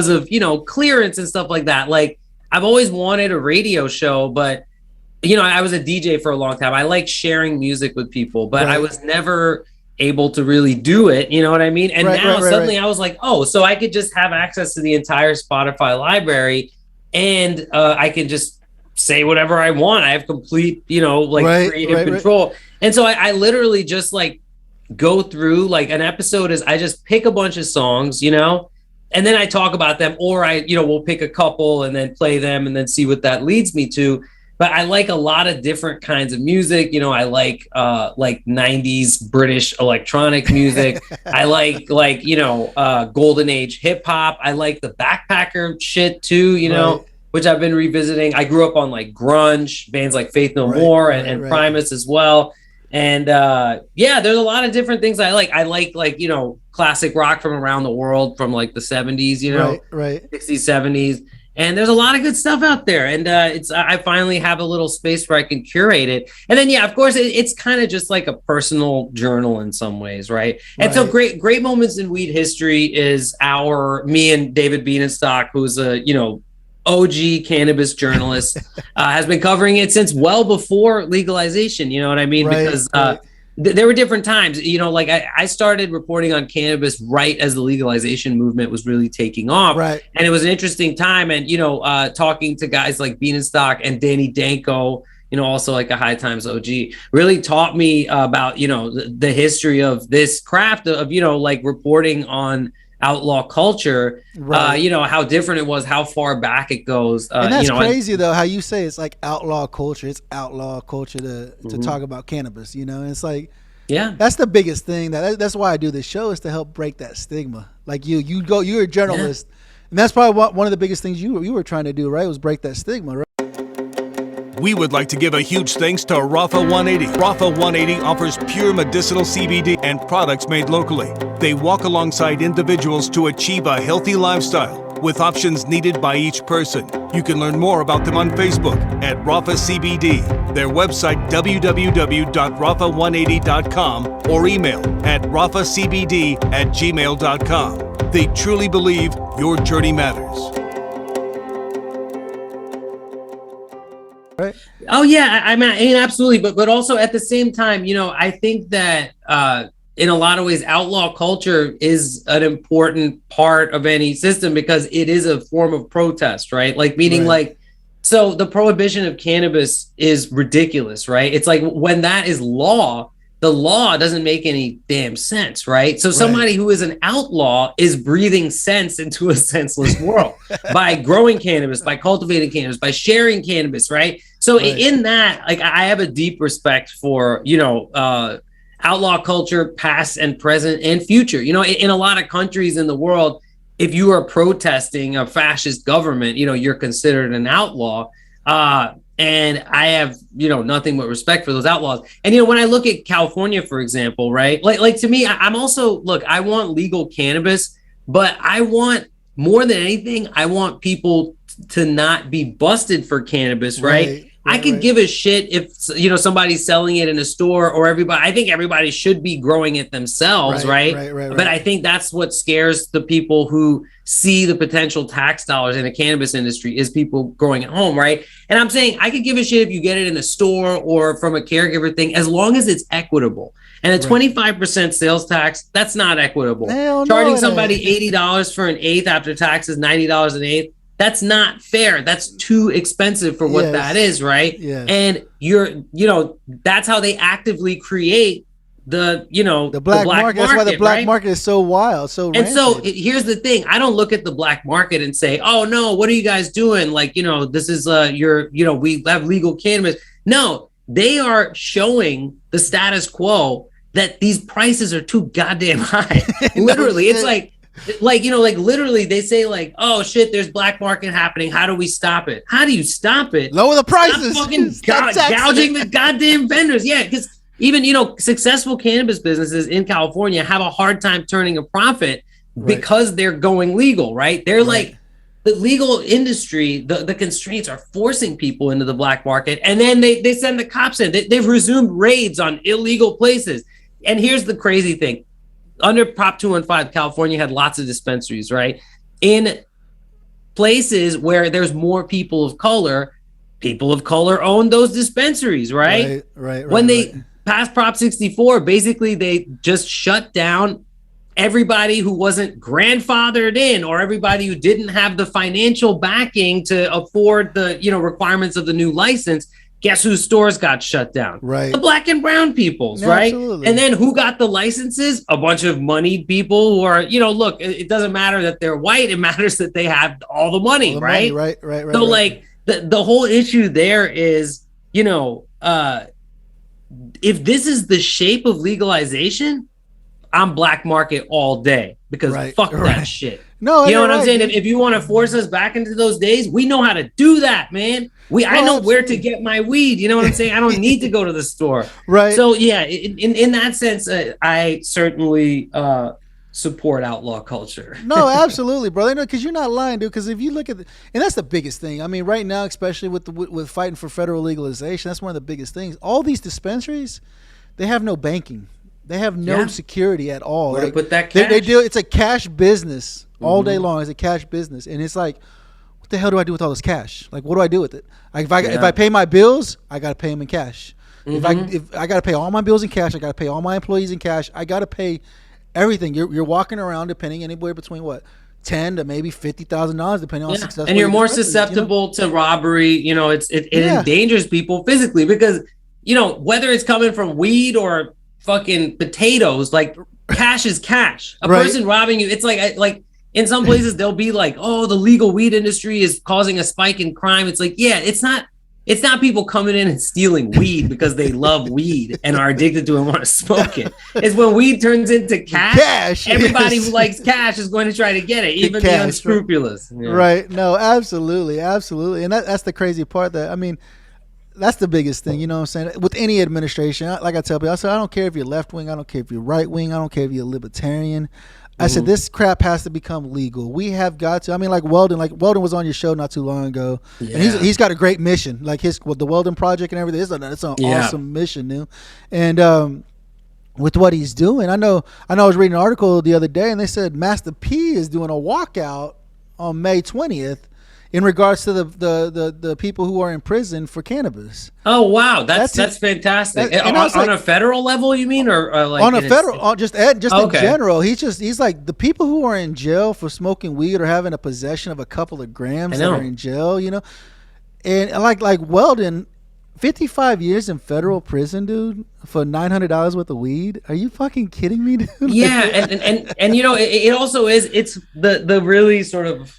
of clearance and stuff like that. Like, I've always wanted a radio show, but I was a DJ for a long time. I like sharing music with people, but I was never able to really do it, you know what I mean? And now suddenly I was like, oh, so I could just have access to the entire Spotify library, and I can just say whatever I want. I have complete, creative control. And so I literally just go through an episode is I just pick a bunch of songs, and then I talk about them, or we'll pick a couple and then play them and then see what that leads me to. But I like a lot of different kinds of music. I like 90s British electronic music. I like golden age hip hop. I like the backpacker shit too, which I've been revisiting. I grew up on grunge bands like Faith No More and Primus as well. And there's a lot of different things I like. I like classic rock from around the world, from the 70s, 60s, 70s. And there's a lot of good stuff out there. And I finally have a little space where I can curate it. And then, of course, it's kind of just like a personal journal in some ways, right? And so Great Moments in Weed History is me and David Bienenstock, who's a, OG cannabis journalist, has been covering it since well before legalization. You know what I mean? Because there were different times, like I started reporting on cannabis right as the legalization movement was really taking off. Right. And it was an interesting time. And, talking to guys like Beanstalk and Danny Danko, also like a High Times OG, really taught me about, the history of this craft of, like reporting on outlaw culture, right. How different it was, how far back it goes. And that's crazy though, how you say it's like outlaw culture. It's outlaw culture to talk about cannabis, and it's like, yeah, that's the biggest thing. That's why I do this show, is to help break that stigma. Like you're a journalist, and that's probably one of the biggest things you were trying to do, right? Was break that stigma, right? We would like to give a huge thanks to Rafa 180. Rafa 180 offers pure medicinal CBD and products made locally. They walk alongside individuals to achieve a healthy lifestyle with options needed by each person. You can learn more about them on Facebook at Rafa CBD, their website www.rafa180.com, or email at rafacbd@gmail.com. They truly believe your journey matters. Right. Oh yeah, I mean absolutely, but also at the same time, I think that in a lot of ways, outlaw culture is an important part of any system because it is a form of protest, right? Like meaning like, so the prohibition of cannabis is ridiculous, right? It's like when that is law, the law doesn't make any damn sense, right? So somebody who is an outlaw is breathing sense into a senseless world by growing cannabis, by cultivating cannabis, by sharing cannabis, right? So in that, like, I have a deep respect for, outlaw culture, past and present and future. In a lot of countries in the world, if you are protesting a fascist government, you're considered an outlaw. And I have, nothing but respect for those outlaws. And, when I look at California, for example, right, like to me, I'm also, look, I want legal cannabis, but I want more than anything, I want people to not be busted for cannabis, right? I could give a shit if, somebody's selling it in a store or I think everybody should be growing it themselves, right? But I think that's what scares the people who see the potential tax dollars in the cannabis industry is people growing at home, right? And I'm saying I could give a shit if you get it in a store or from a caregiver thing, as long as it's equitable. And a 25% sales tax, that's not equitable. Charging somebody $80 for an eighth after taxes, $90 an eighth, that's not fair. That's too expensive for what that is, right? And that's how they actively create the black market. That's why the black market is so wild, so rampant. And so here's the thing: I don't look at the black market and say, "Oh no, what are you guys doing? Like, this is we have legal cannabis." No, they are showing the status quo that these prices are too goddamn high. Literally, it's like literally they say like, oh shit, there's black market happening. How do we stop it? How do you stop it? Lower the prices. Stop fucking gouging the goddamn vendors. Yeah, because even, successful cannabis businesses in California have a hard time turning a profit because they're going legal, right? They're like, the legal industry, the constraints are forcing people into the black market. And then they send the cops in. They've resumed raids on illegal places. And here's the crazy thing. Under Prop 215, California had lots of dispensaries, right? In places where there's more people of color own those dispensaries, right? When they passed Prop 64, basically they just shut down everybody who wasn't grandfathered in or everybody who didn't have the financial backing to afford the, requirements of the new license. Guess whose stores got shut down? The black and brown people's, right? Absolutely. And then who got the licenses? A bunch of moneyed people who are, look, it doesn't matter that they're white. It matters that they have all the money, right? So like the whole issue there is, if this is the shape of legalization, I'm black market all day because fuck that shit. No, you know what I'm saying? If you want to force us back into those days, we know how to do that, man. I know where to get my weed. You know what I'm saying? I don't need to go to the store. So yeah, in that sense, I certainly support outlaw culture. No, absolutely, brother. No, because you're not lying, dude. Because if you look at and that's the biggest thing. I mean, right now, especially with fighting for federal legalization, that's one of the biggest things. All these dispensaries, they have no banking. They have no security at all. Where to put that cash? They do. It's a cash business all day long. It's a cash business, and it's like, what the hell do I do with all this cash? Like, what do I do with it? Like, if I pay my bills, I got to pay them in cash. If I got to pay all my bills in cash, I got to pay all my employees in cash. I got to pay everything. You're walking around depending anywhere between what, $10,000 to maybe $50,000 depending on successful. And you're more susceptible to robbery. It endangers people physically because whether it's coming from weed or fucking potatoes, like cash is cash. A person robbing you, it's like in some places they'll be like, oh, the legal weed industry is causing a spike in crime. It's like, yeah, it's not people coming in and stealing weed because they love weed and are addicted to it and want to smoke it. It's when weed turns into cash, everybody who likes cash is going to try to get it, even the unscrupulous. Yeah. Right. No, absolutely. And that's the crazy part. That's the biggest thing, you know what I'm saying? With any administration, like I tell people, I said, I don't care if you're left wing, I don't care if you're right wing, I don't care if you're a libertarian. I said, this crap has to become legal. We have got to. I mean, like Weldon was on your show not too long ago, and he's got a great mission, like the Weldon Project and everything. It's an awesome mission, new, and with what he's doing, I know. I was reading an article the other day, and they said Master P is doing a walkout on May 20th. In regards to the people who are in prison for cannabis. Oh wow, that's fantastic. On a federal level, you mean, or like on a federal, just in general. He's like the people who are in jail for smoking weed or having a possession of a couple of grams that are in jail, and like Weldon, 55 years in federal prison, dude, for $900 worth of weed. Are you fucking kidding me, dude? Yeah, and it also is. It's the really sort of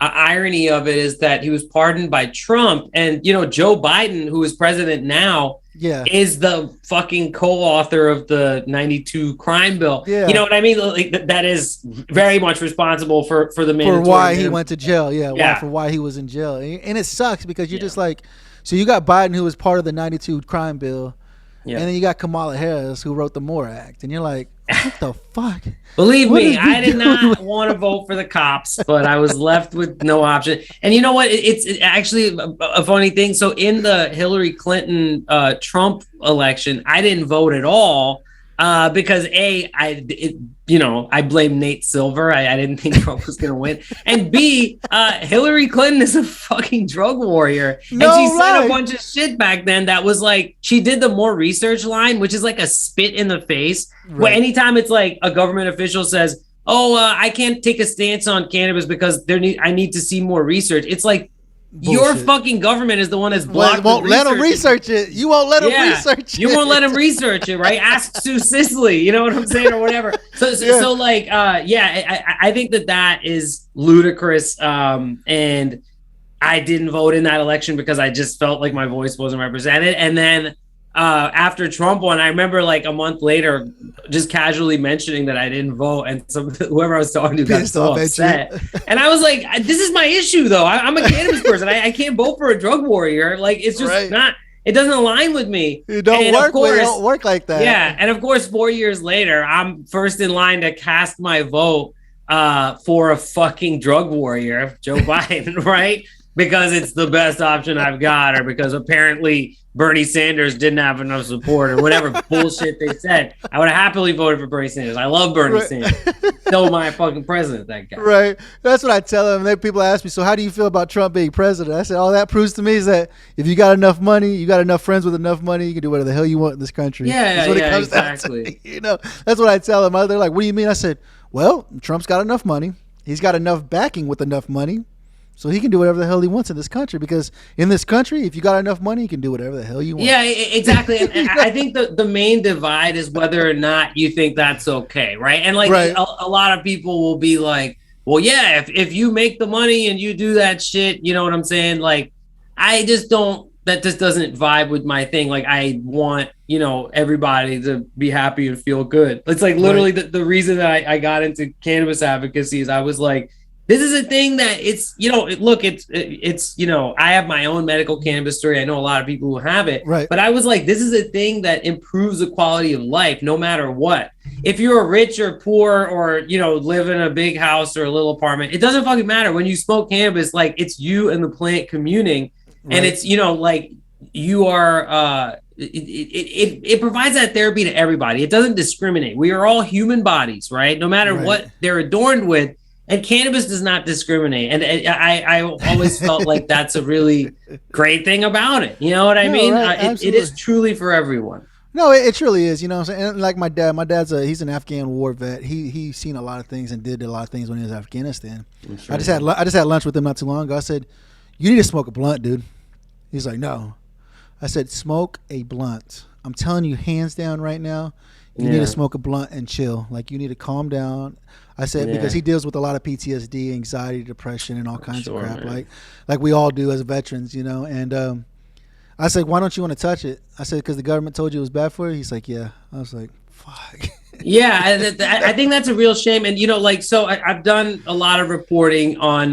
irony of it is that he was pardoned by Trump, and Joe Biden, who is president now, is the fucking co-author of the 92 crime bill. You know what I mean? Like, that is very much responsible for the mandatory for why he went to jail. For why he was in jail, and it sucks because you're just like, so you got Biden, who was part of the 92 crime bill, and then you got Kamala Harris, who wrote the MORE Act, and you're like, what the fuck? Believe me, I did not want to vote for the cops, but I was left with no option. And you know what? It's actually a funny thing. So in the Hillary Clinton Trump election, I didn't vote at all because I blame Nate Silver. I didn't think Trump was going to win. And B, Hillary Clinton is a fucking drug warrior. And she said a bunch of shit back then that was like, she did the more research line, which is like a spit in the face. Where anytime it's like a government official says, I can't take a stance on cannabis because I need to see more research. It's like, bullshit. Your fucking government is the one that's blocked. Won't let them research it. You won't let them research it. You won't let them research it, right? Ask Sue Sisley, you know what I'm saying, or whatever. So like, I think that is ludicrous. And I didn't vote in that election because I just felt like my voice wasn't represented. And then after Trump won, I remember like a month later, just casually mentioning that I didn't vote, and whoever I was talking to got so upset. And I was like, "This is my issue, though. I'm a cannabis person. I can't vote for a drug warrior. Like, it's just not. It doesn't align with me. It don't work like that. Yeah, and of course, 4 years later, I'm first in line to cast my vote for a fucking drug warrior, Joe Biden, right? Because it's the best option I've got, or because apparently Bernie Sanders didn't have enough support, or whatever bullshit they said. I would have happily voted for Bernie Sanders. I love Bernie Sanders. Still my fucking president, that guy. Right. That's what I tell them. People ask me, so how do you feel about Trump being president? I said, all that proves to me is that if you got enough money, you got enough friends with enough money, you can do whatever the hell you want in this country. Exactly. That's what I tell them. They're like, what do you mean? I said, well, Trump's got enough money. He's got enough backing with enough money. So he can do whatever the hell he wants in this country, because in this country, if you got enough money, you can do whatever the hell you want. Yeah, exactly. And I think the main divide is whether or not you think that's okay, right? And like a lot of people will be like, well, yeah, if you make the money and you do that shit, you know what I'm saying? Like, I just don't, that just doesn't vibe with my thing. Like, I want, everybody to be happy and feel good. It's like literally the reason that I got into cannabis advocacy is I was like, this is a thing that it's, I have my own medical cannabis story. I know a lot of people who have it, but I was like, this is a thing that improves the quality of life no matter what. If you're rich or poor or, live in a big house or a little apartment, it doesn't fucking matter. When you smoke cannabis, like, it's you and the plant communing, and it's, like, you are, it provides that therapy to everybody. It doesn't discriminate. We are all human bodies, right? No matter what they're adorned with. And cannabis does not discriminate. And I always felt like that's a really great thing about it. You know what I mean? Right, it is truly for everyone. No, it truly is. You know what I'm saying? And like my dad's he's an Afghan war vet. He's seen a lot of things and did a lot of things when he was in Afghanistan. Sure I just had lunch with him not too long ago. I said, "You need to smoke a blunt, dude." He's like, "No." I said, "Smoke a blunt. I'm telling you, hands down right now, you need to smoke a blunt and chill. Like, you need to calm down." I said, because he deals with a lot of PTSD, anxiety, depression, and all kinds of crap, man. like we all do as veterans, you know. And I said, "Why don't you want to touch it?" I said, "Because the government told you it was bad for you." He's like, "Yeah." I was like, "Fuck." Yeah, I think that's a real shame. And, you know, like, so I've done a lot of reporting on,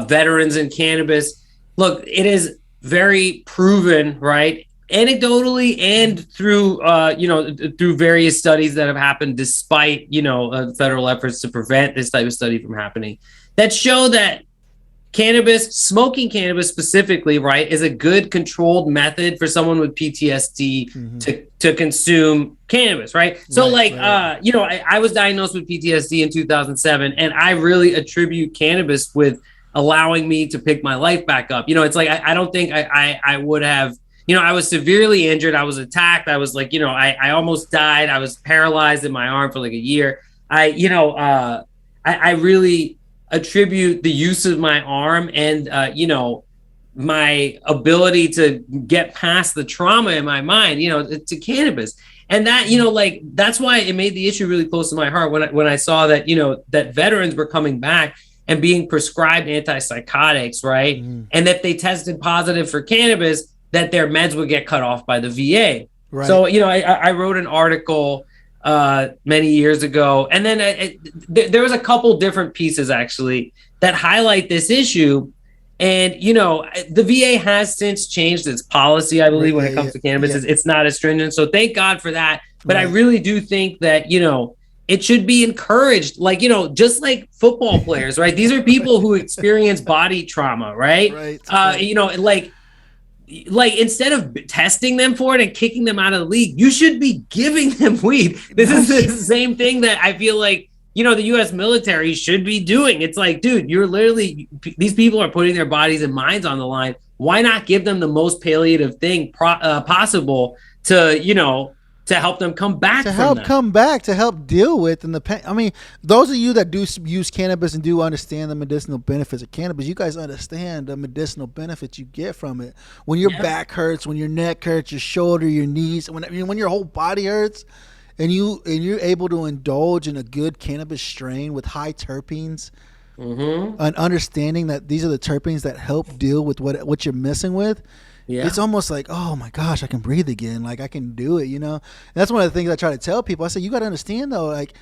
veterans and cannabis. Look, it is very proven, right? Anecdotally and through, through various studies that have happened despite, federal efforts to prevent this type of study from happening, that show that smoking cannabis specifically, right, is a good controlled method for someone with PTSD to consume cannabis, right? So I was diagnosed with PTSD in 2007, and I really attribute cannabis with allowing me to pick my life back up. You know, it's like, I don't think I would have, I was severely injured. I was attacked. I was like, I almost died. I was paralyzed in my arm for like a year. I really attribute the use of my arm and, my ability to get past the trauma in my mind, to cannabis. And that, that's why it made the issue really close to my heart when I saw that, that veterans were coming back and being prescribed antipsychotics, right? And if they tested positive for cannabis, that their meds would get cut off by the VA. Right. So, I wrote an article many years ago, and then there was a couple different pieces actually that highlight this issue. And, the VA has since changed its policy, I believe, when it comes to cannabis. It's not as stringent. So thank God for that. But I really do think that, it should be encouraged, like, just like football players, right? These are people who experience body trauma, right? Like instead of testing them for it and kicking them out of the league, you should be giving them weed. This is the same thing that I feel like, the U.S. military should be doing. It's like, dude, these people are putting their bodies and minds on the line. Why not give them the most palliative thing possible to help them come back to help deal with and the pain. I mean, those of you that do use cannabis and do understand the medicinal benefits of cannabis, you guys understand the medicinal benefits you get from it. When your back hurts, when your neck hurts, your shoulder, your knees, when your whole body hurts, and you're able to indulge in a good cannabis strain with high terpenes, and understanding that these are the terpenes that help deal with what you're messing with. Yeah. It's almost like, oh my gosh, I can breathe again. Like, I can do it, And that's one of the things I try to tell people. I say, you got to understand though, like,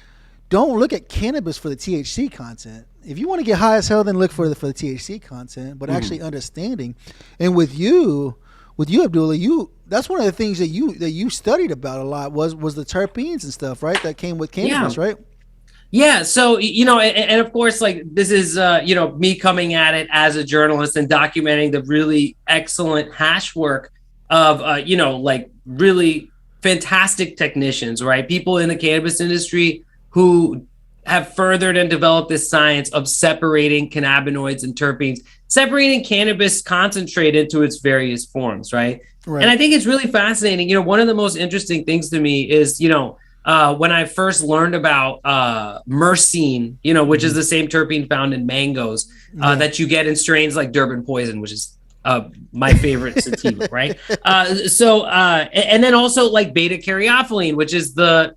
don't look at cannabis for the THC content. If you want to get high as hell, then look for the THC content, but actually understanding. And with you, Abdullah, that's one of the things that you studied about a lot was the terpenes and stuff, right? That came with cannabis, right? Yeah. So, and of course, like, this is, me coming at it as a journalist and documenting the really excellent hash work of, like, really fantastic technicians, right? People in the cannabis industry who have furthered and developed this science of separating cannabinoids and terpenes, separating cannabis concentrate into its various forms, right? And I think it's really fascinating. One of the most interesting things to me is, when I first learned about myrcene, which is the same terpene found in mangoes that you get in strains like Durban Poison, which is my favorite sativa, right? And then also like beta caryophyllene, which is the,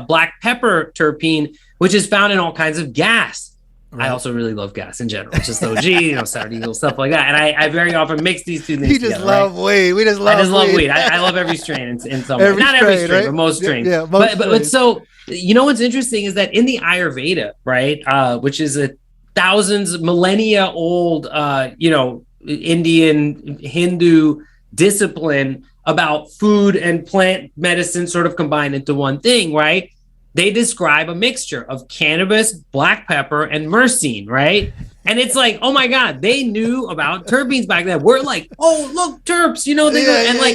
black pepper terpene, which is found in all kinds of gas. Right. I also really love gas in general, just OG, Sour Diesel, stuff like that. And I very often mix these two things together. You just love weed. I just love weed. I love every strain in some way. Not every strain, right? But most strains. Yeah, but so, what's interesting is that in the Ayurveda, right, which is a millennia old, Indian Hindu discipline about food and plant medicine sort of combined into one thing, right? They describe a mixture of cannabis, black pepper, and myrcene, right? And it's like, oh my God, they knew about terpenes back then. We're like, oh, look, terps,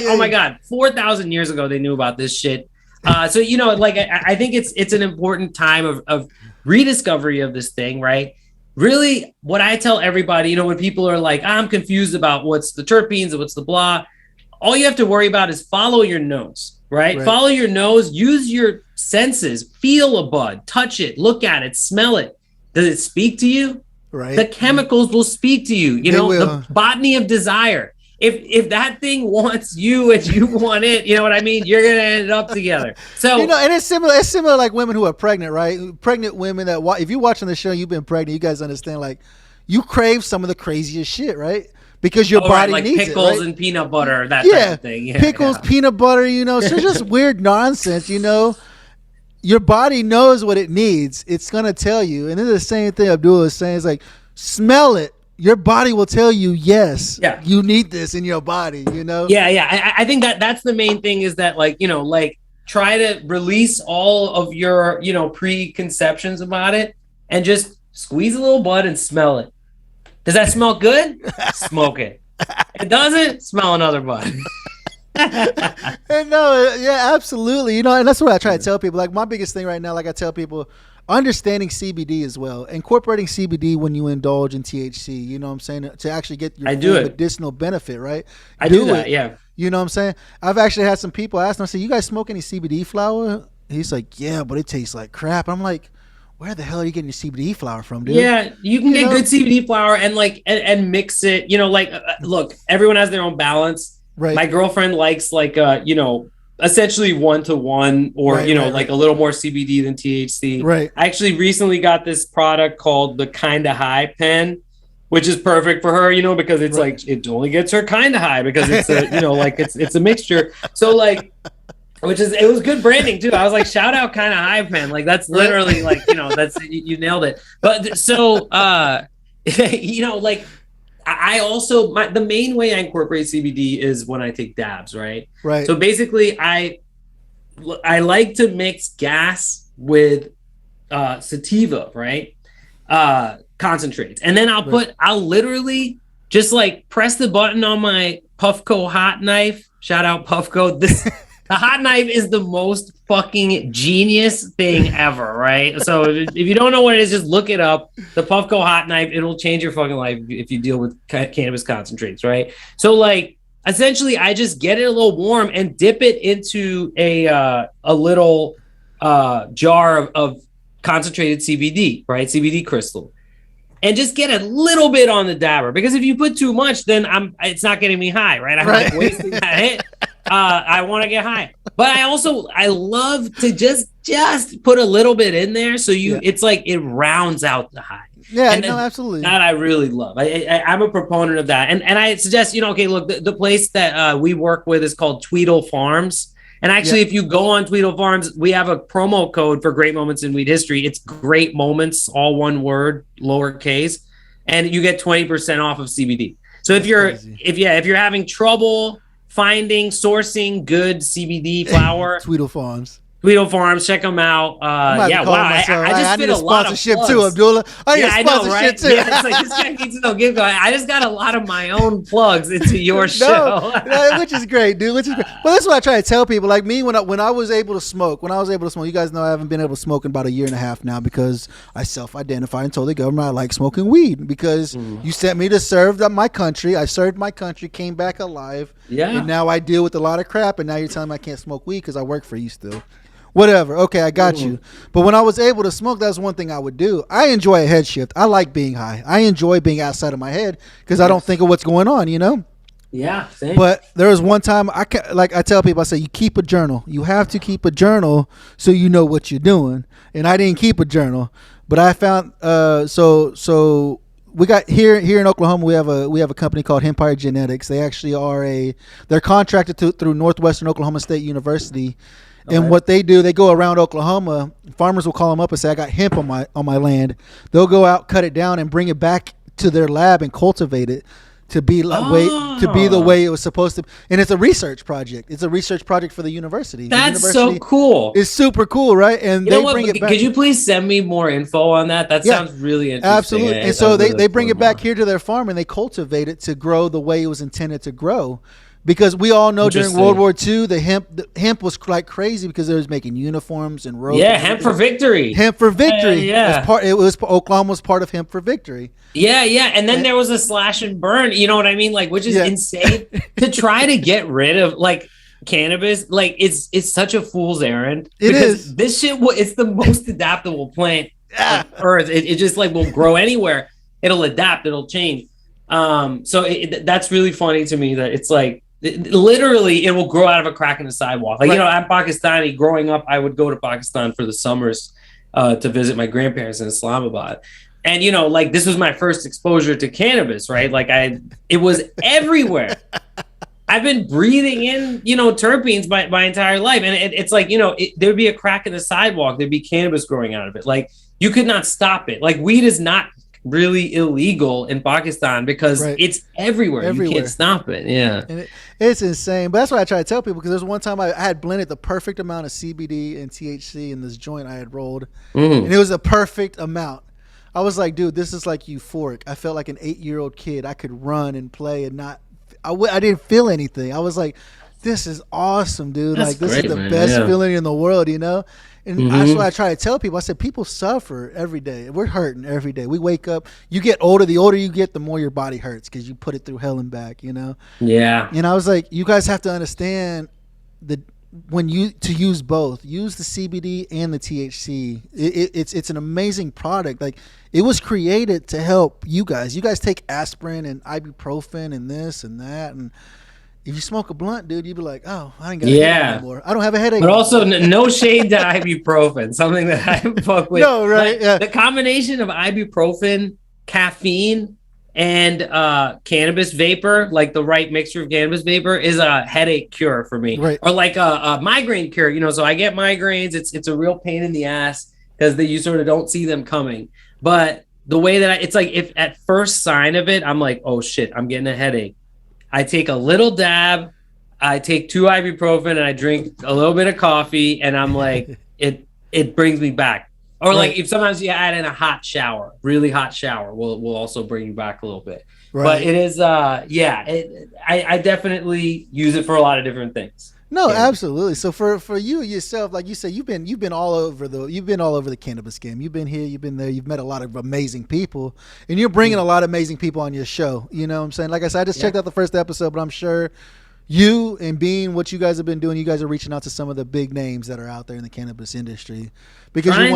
oh my God, 4,000 years ago, they knew about this shit. So like I think it's an important time of rediscovery of this thing, right? Really, what I tell everybody, when people are like, I'm confused about what's the terpenes and what's the blah, all you have to worry about is follow your nose, right? Follow your nose, use your senses, feel a bud, touch it, look at it, smell it. Does it speak to you? Right. The chemicals will speak to you, the botany of desire. If that thing wants you and you want it, you know what I mean? You're going to end up together. So, and it's similar like women who are pregnant, right? Pregnant women that, if you're watching the show, you've been pregnant, you guys understand, like, you crave some of the craziest shit, right? Because your body like needs pickles it, right? And peanut butter, that type of thing. Yeah, pickles, peanut butter, so just weird nonsense, Your body knows what it needs. It's going to tell you. And then the same thing Abdullah is saying is like, smell it. Your body will tell you, yes, you need this in your body, Yeah. I think that's the main thing is that like try to release all of your, preconceptions about it and just squeeze a little bud and smell it. Does that smell good? Smoke it. It doesn't? Smell another bud. No, yeah, absolutely. And that's what I try to tell people. Like my biggest thing right now, like I tell people, understanding CBD as well, incorporating CBD when you indulge in THC, you know what I'm saying, to actually get your medicinal benefit, right? I do that, yeah. You know what I'm saying? I've actually had some people ask me, I say, you guys smoke any CBD flower? He's like, yeah, but it tastes like crap. I'm like, where the hell are you getting your CBD flower from, dude? Yeah, you can get good CBD flower and like and mix it. Look, everyone has their own balance. Right. My girlfriend likes like essentially 1-to-1 or like a little more CBD than THC. Right. I actually recently got this product called the Kinda High pen, which is perfect for her, because it's like it only gets her kinda high because it's a like it's a mixture. So like it was good branding too. I was like, shout out Kinda High pen. Like that's literally like, that's you nailed it. But so like I also the main way I incorporate CBD is when I take dabs, right? Right. So basically I like to mix gas with sativa, right? Concentrates. And then I'll literally just like press the button on my Puffco hot knife. Shout out Puffco. The hot knife is the most fucking genius thing ever, right? So if you don't know what it is, just look it up. The Puffco hot knife, it'll change your fucking life if you deal with cannabis concentrates, right? So like, essentially, I just get it a little warm and dip it into a little jar of concentrated CBD, right? CBD crystal. And just get a little bit on the dabber, because if you put too much, then it's not getting me high, right? I'm like wasting that hit. I want to get high, but I love to just put a little bit in there, so it's like it rounds out the high. Yeah, no, absolutely. That I really love. I'm a proponent of that, and I suggest okay, look, the place that we work with is called Tweedle Farms. And actually, if you go on Tweedle Farms, we have a promo code for Great Moments in Weed History. It's Great Moments, all one word, lowercase, and you get 20% off of CBD. So if you're having trouble sourcing good CBD flower, Tweedle Farms, check them out. I just need a sponsorship too, Abdullah. I need a sponsorship too. Yeah, it's like this guy needs to know. I just got a lot of my own plugs into your show, which is great, dude. But that's what I try to tell people. Like me, when I was able to smoke, you guys know I haven't been able to smoke in about a year and a half now, because I self-identified and told the government I like smoking weed, because you sent me to serve my country. I served my country, came back alive, and now I deal with a lot of crap. And now you're telling me I can't smoke weed because I work for you still. Whatever. Okay, I got you. But when I was able to smoke, that's one thing I would do. I enjoy a head shift. I like being high. I enjoy being outside of my head because I don't think of what's going on, Yeah, same. But there was one time I tell people, I say, you keep a journal. You have to keep a journal so you know what you're doing. And I didn't keep a journal, but I found so we got here in Oklahoma. We have a company called Empire Genetics. They actually they're contracted through Northwestern Oklahoma State University. And what they do, they go around Oklahoma. Farmers will call them up and say, I got hemp on my land. They'll go out, cut it down, and bring it back to their lab and cultivate it to be the way it was supposed to. And it's a research project. It's a research project for the university. That's so cool. It's super cool, right? And they bring it back. Could you please send me more info on that? That sounds really interesting. Absolutely. And so they bring it back here to their farm and they cultivate it to grow the way it was intended to grow. Because we all know during World War II, the hemp was like crazy because they was making uniforms and roads. Yeah, hemp for victory. Hemp for victory. Yeah. Oklahoma was part of hemp for victory. Yeah, yeah. And then there was a slash and burn, you know what I mean? Like, which is insane to try to get rid of like cannabis. Like it's such a fool's errand. Because this shit, it's the most adaptable plant on earth. It just like will grow anywhere. It'll adapt, it'll change. So that's really funny to me that it's like, literally it will grow out of a crack in the sidewalk. Like, you know, I'm Pakistani. Growing up, I would go to Pakistan for the summers to visit my grandparents in Islamabad. And, you know, like this was my first exposure to cannabis, right? Like it was everywhere. I've been breathing in, you know, terpenes my entire life. And it's like, you know, there'd be a crack in the sidewalk. There'd be cannabis growing out of it. Like you could not stop it. Like weed is not really illegal in Pakistan because it's everywhere. You can't stop it. Yeah. And it's insane. But that's what I try to tell people, because there's one time I had blended the perfect amount of CBD and THC in this joint I had rolled. And it was a perfect amount. I was like, dude, this is like euphoric. I felt like an 8-year-old kid. I could run and play and I didn't feel anything. I was like, this is awesome, dude. That's like, this is the best feeling in the world, you know? And that's what I try to tell people. I said, people suffer every day. We're hurting every day. We wake up. You get older. The older you get, the more your body hurts because you put it through hell and back, you know? Yeah. And I was like, you guys have to understand to use both. Use the CBD and the THC. It's an amazing product. Like, it was created to help you guys. You guys take aspirin and ibuprofen and this and that, and if you smoke a blunt, dude, you'd be like, oh, I ain't got a headache anymore. I don't have a headache. But also, no shade to ibuprofen, something that I fuck with. No, right? Yeah. The combination of ibuprofen, caffeine, and cannabis vapor, like the right mixture of cannabis vapor, is a headache cure for me. Right. Or like a migraine cure. You know, so I get migraines. It's a real pain in the ass because you sort of don't see them coming. But the way that it's like, if at first sign of it, I'm like, oh shit, I'm getting a headache. I take a little dab, I take 2 ibuprofen, and I drink a little bit of coffee, and I'm like, it brings me back. Or like if sometimes you add in a hot shower, really hot shower, will also bring you back a little bit. Right. But it is, I definitely use it for a lot of different things. No, absolutely. So for you yourself, like you said, you've been all over the cannabis game. You've been here, you've been there, you've met a lot of amazing people, and you're bringing a lot of amazing people on your show. You know what I'm saying? Like I said, I just checked out the first episode, but I'm sure you and being what you guys have been doing, you guys are reaching out to some of the big names that are out there in the cannabis industry, because you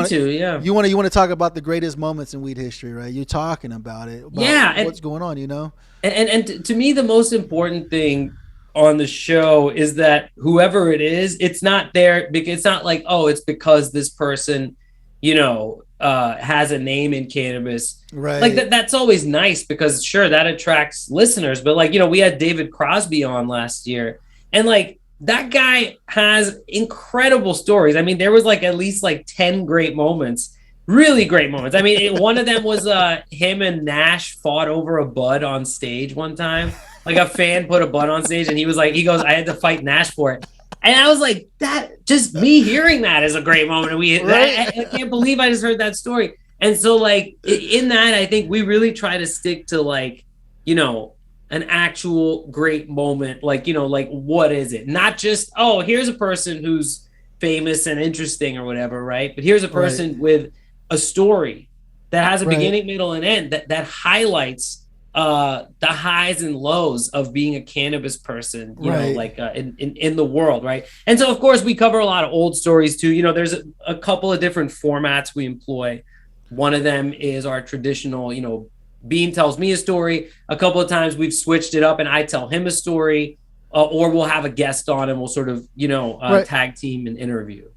want to talk about the greatest moments in weed history, right? You're talking about it, what's going on, you know? And to me, the most important thing on the show is that whoever it is, it's not there because it's not like, oh, it's because this person, you know, has a name in cannabis. Right. Like that's always nice because sure, that attracts listeners. But like, you know, we had David Crosby on last year, and like that guy has incredible stories. I mean, there was like at least like 10 great moments, really great moments. I mean, one of them was him and Nash fought over a bud on stage one time. Like a fan put a bud on stage and he goes, I had to fight Nash for it. And I was like, that, just me hearing that is a great moment. I can't believe I just heard that story. And so like in that, I think we really try to stick to like, you know, an actual great moment. Like, you know, like what is it? Not just, oh, here's a person who's famous and interesting or whatever, right? But here's a person with a story that has a beginning, middle, and end that highlights the highs and lows of being a cannabis person, you know, like in the world, right? And so of course we cover a lot of old stories too. You know, there's a couple of different formats we employ. One of them is our traditional, you know, Bean tells me a story. A couple of times we've switched it up and I tell him a story, or we'll have a guest on and we'll sort of, you know, tag team and interview.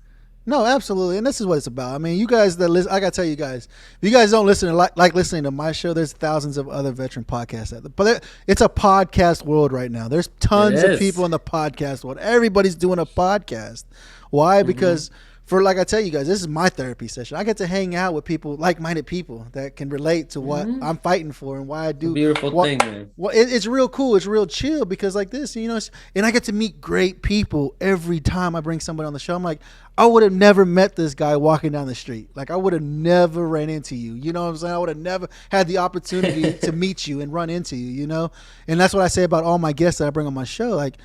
No, absolutely, and this is what it's about. I mean, you guys that listen, I gotta tell you guys, if you guys don't listen to like listening to my show, there's thousands of other veteran podcasts out there. But it's a podcast world right now. There's tons of people in the podcast world. Everybody's doing a podcast. Why? Because for, like I tell you guys, this is my therapy session. I get to hang out with people, like-minded people that can relate to what I'm fighting for and why I do. Beautiful thing, man. Well, it's real cool. It's real chill because like this, you know, and I get to meet great people every time I bring somebody on the show. I'm like, I would have never met this guy walking down the street. Like, I would have never ran into you. You know what I'm saying? I would have never had the opportunity to meet you and run into you, you know? And that's what I say about all my guests that I bring on my show. Like,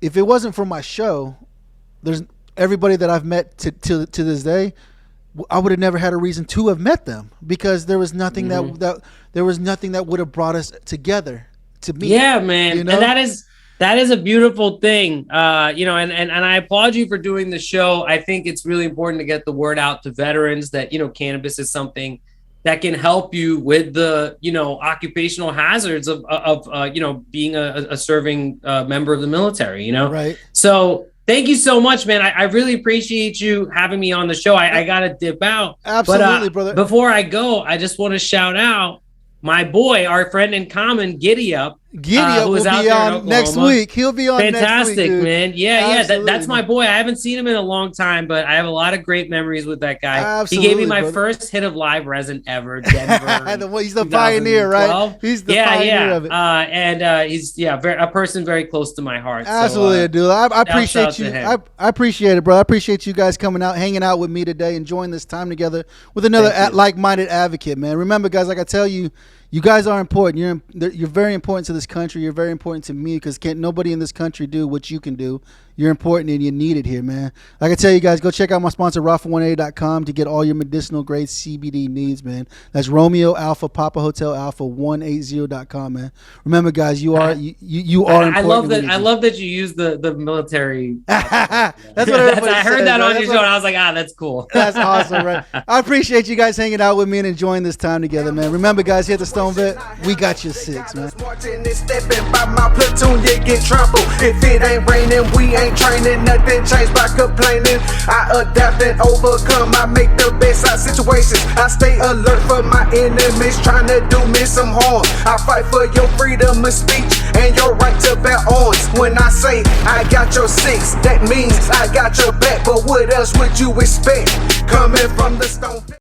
if it wasn't for my show, there's everybody that I've met to this day, I would have never had a reason to have met them because there was nothing that there was nothing that would have brought us together to meet. Yeah, man. You know? And that is a beautiful thing. You know, and I applaud you for doing the show. I think it's really important to get the word out to veterans that, you know, cannabis is something that can help you with the, you know, occupational hazards of you know, being a serving member of the military, you know? Right. So thank you so much, man. I really appreciate you having me on the show. I got to dip out. Absolutely, brother. Before I go, I just want to shout out my boy, our friend in common, Giddy Up. Giddy Up will be on next week. He'll be on Fantastic, next week, man. Yeah, that's my man. boy. I haven't seen him in a long time, but I have a lot of great memories with that guy. Absolutely, he gave me my brother. first hit of live resin ever, Denver. He's the pioneer, right? He's the pioneer of it. And he's a person very close to my heart. Absolutely, so, Abdullah. I appreciate you. him. I appreciate it, bro. I appreciate you guys coming out, hanging out with me today, enjoying this time together with another like-minded advocate, man. Remember, guys, like I tell you, you guys are important. You're very important to this country. You're very important to me because can't nobody in this country do what you can do. You're important and you need it here, man. Like I tell you guys, go check out my sponsor, Rafa180.com to get all your medicinal grade CBD needs, man. That's Romeo Alpha Papa Hotel Alpha 180.com, man. Remember, guys, you are important. I love that you use the military. That's what everybody I heard says, that right? on your show and I was like, that's cool. That's awesome, right? I appreciate you guys hanging out with me and enjoying this time together, man. Remember, guys, here at the Stone Vet, we got you 6, man. Stepping by my platoon, you get trampled. If it ain't raining, we ain't training. Nothing changed by complaining. I adapt and overcome. I make the best out of situations. I stay alert for my enemies trying to do me some harm. I fight for your freedom of speech and your right to bear arms. When I say I got your 6, that means I got your back. But what else would you expect coming from the Stone Vet?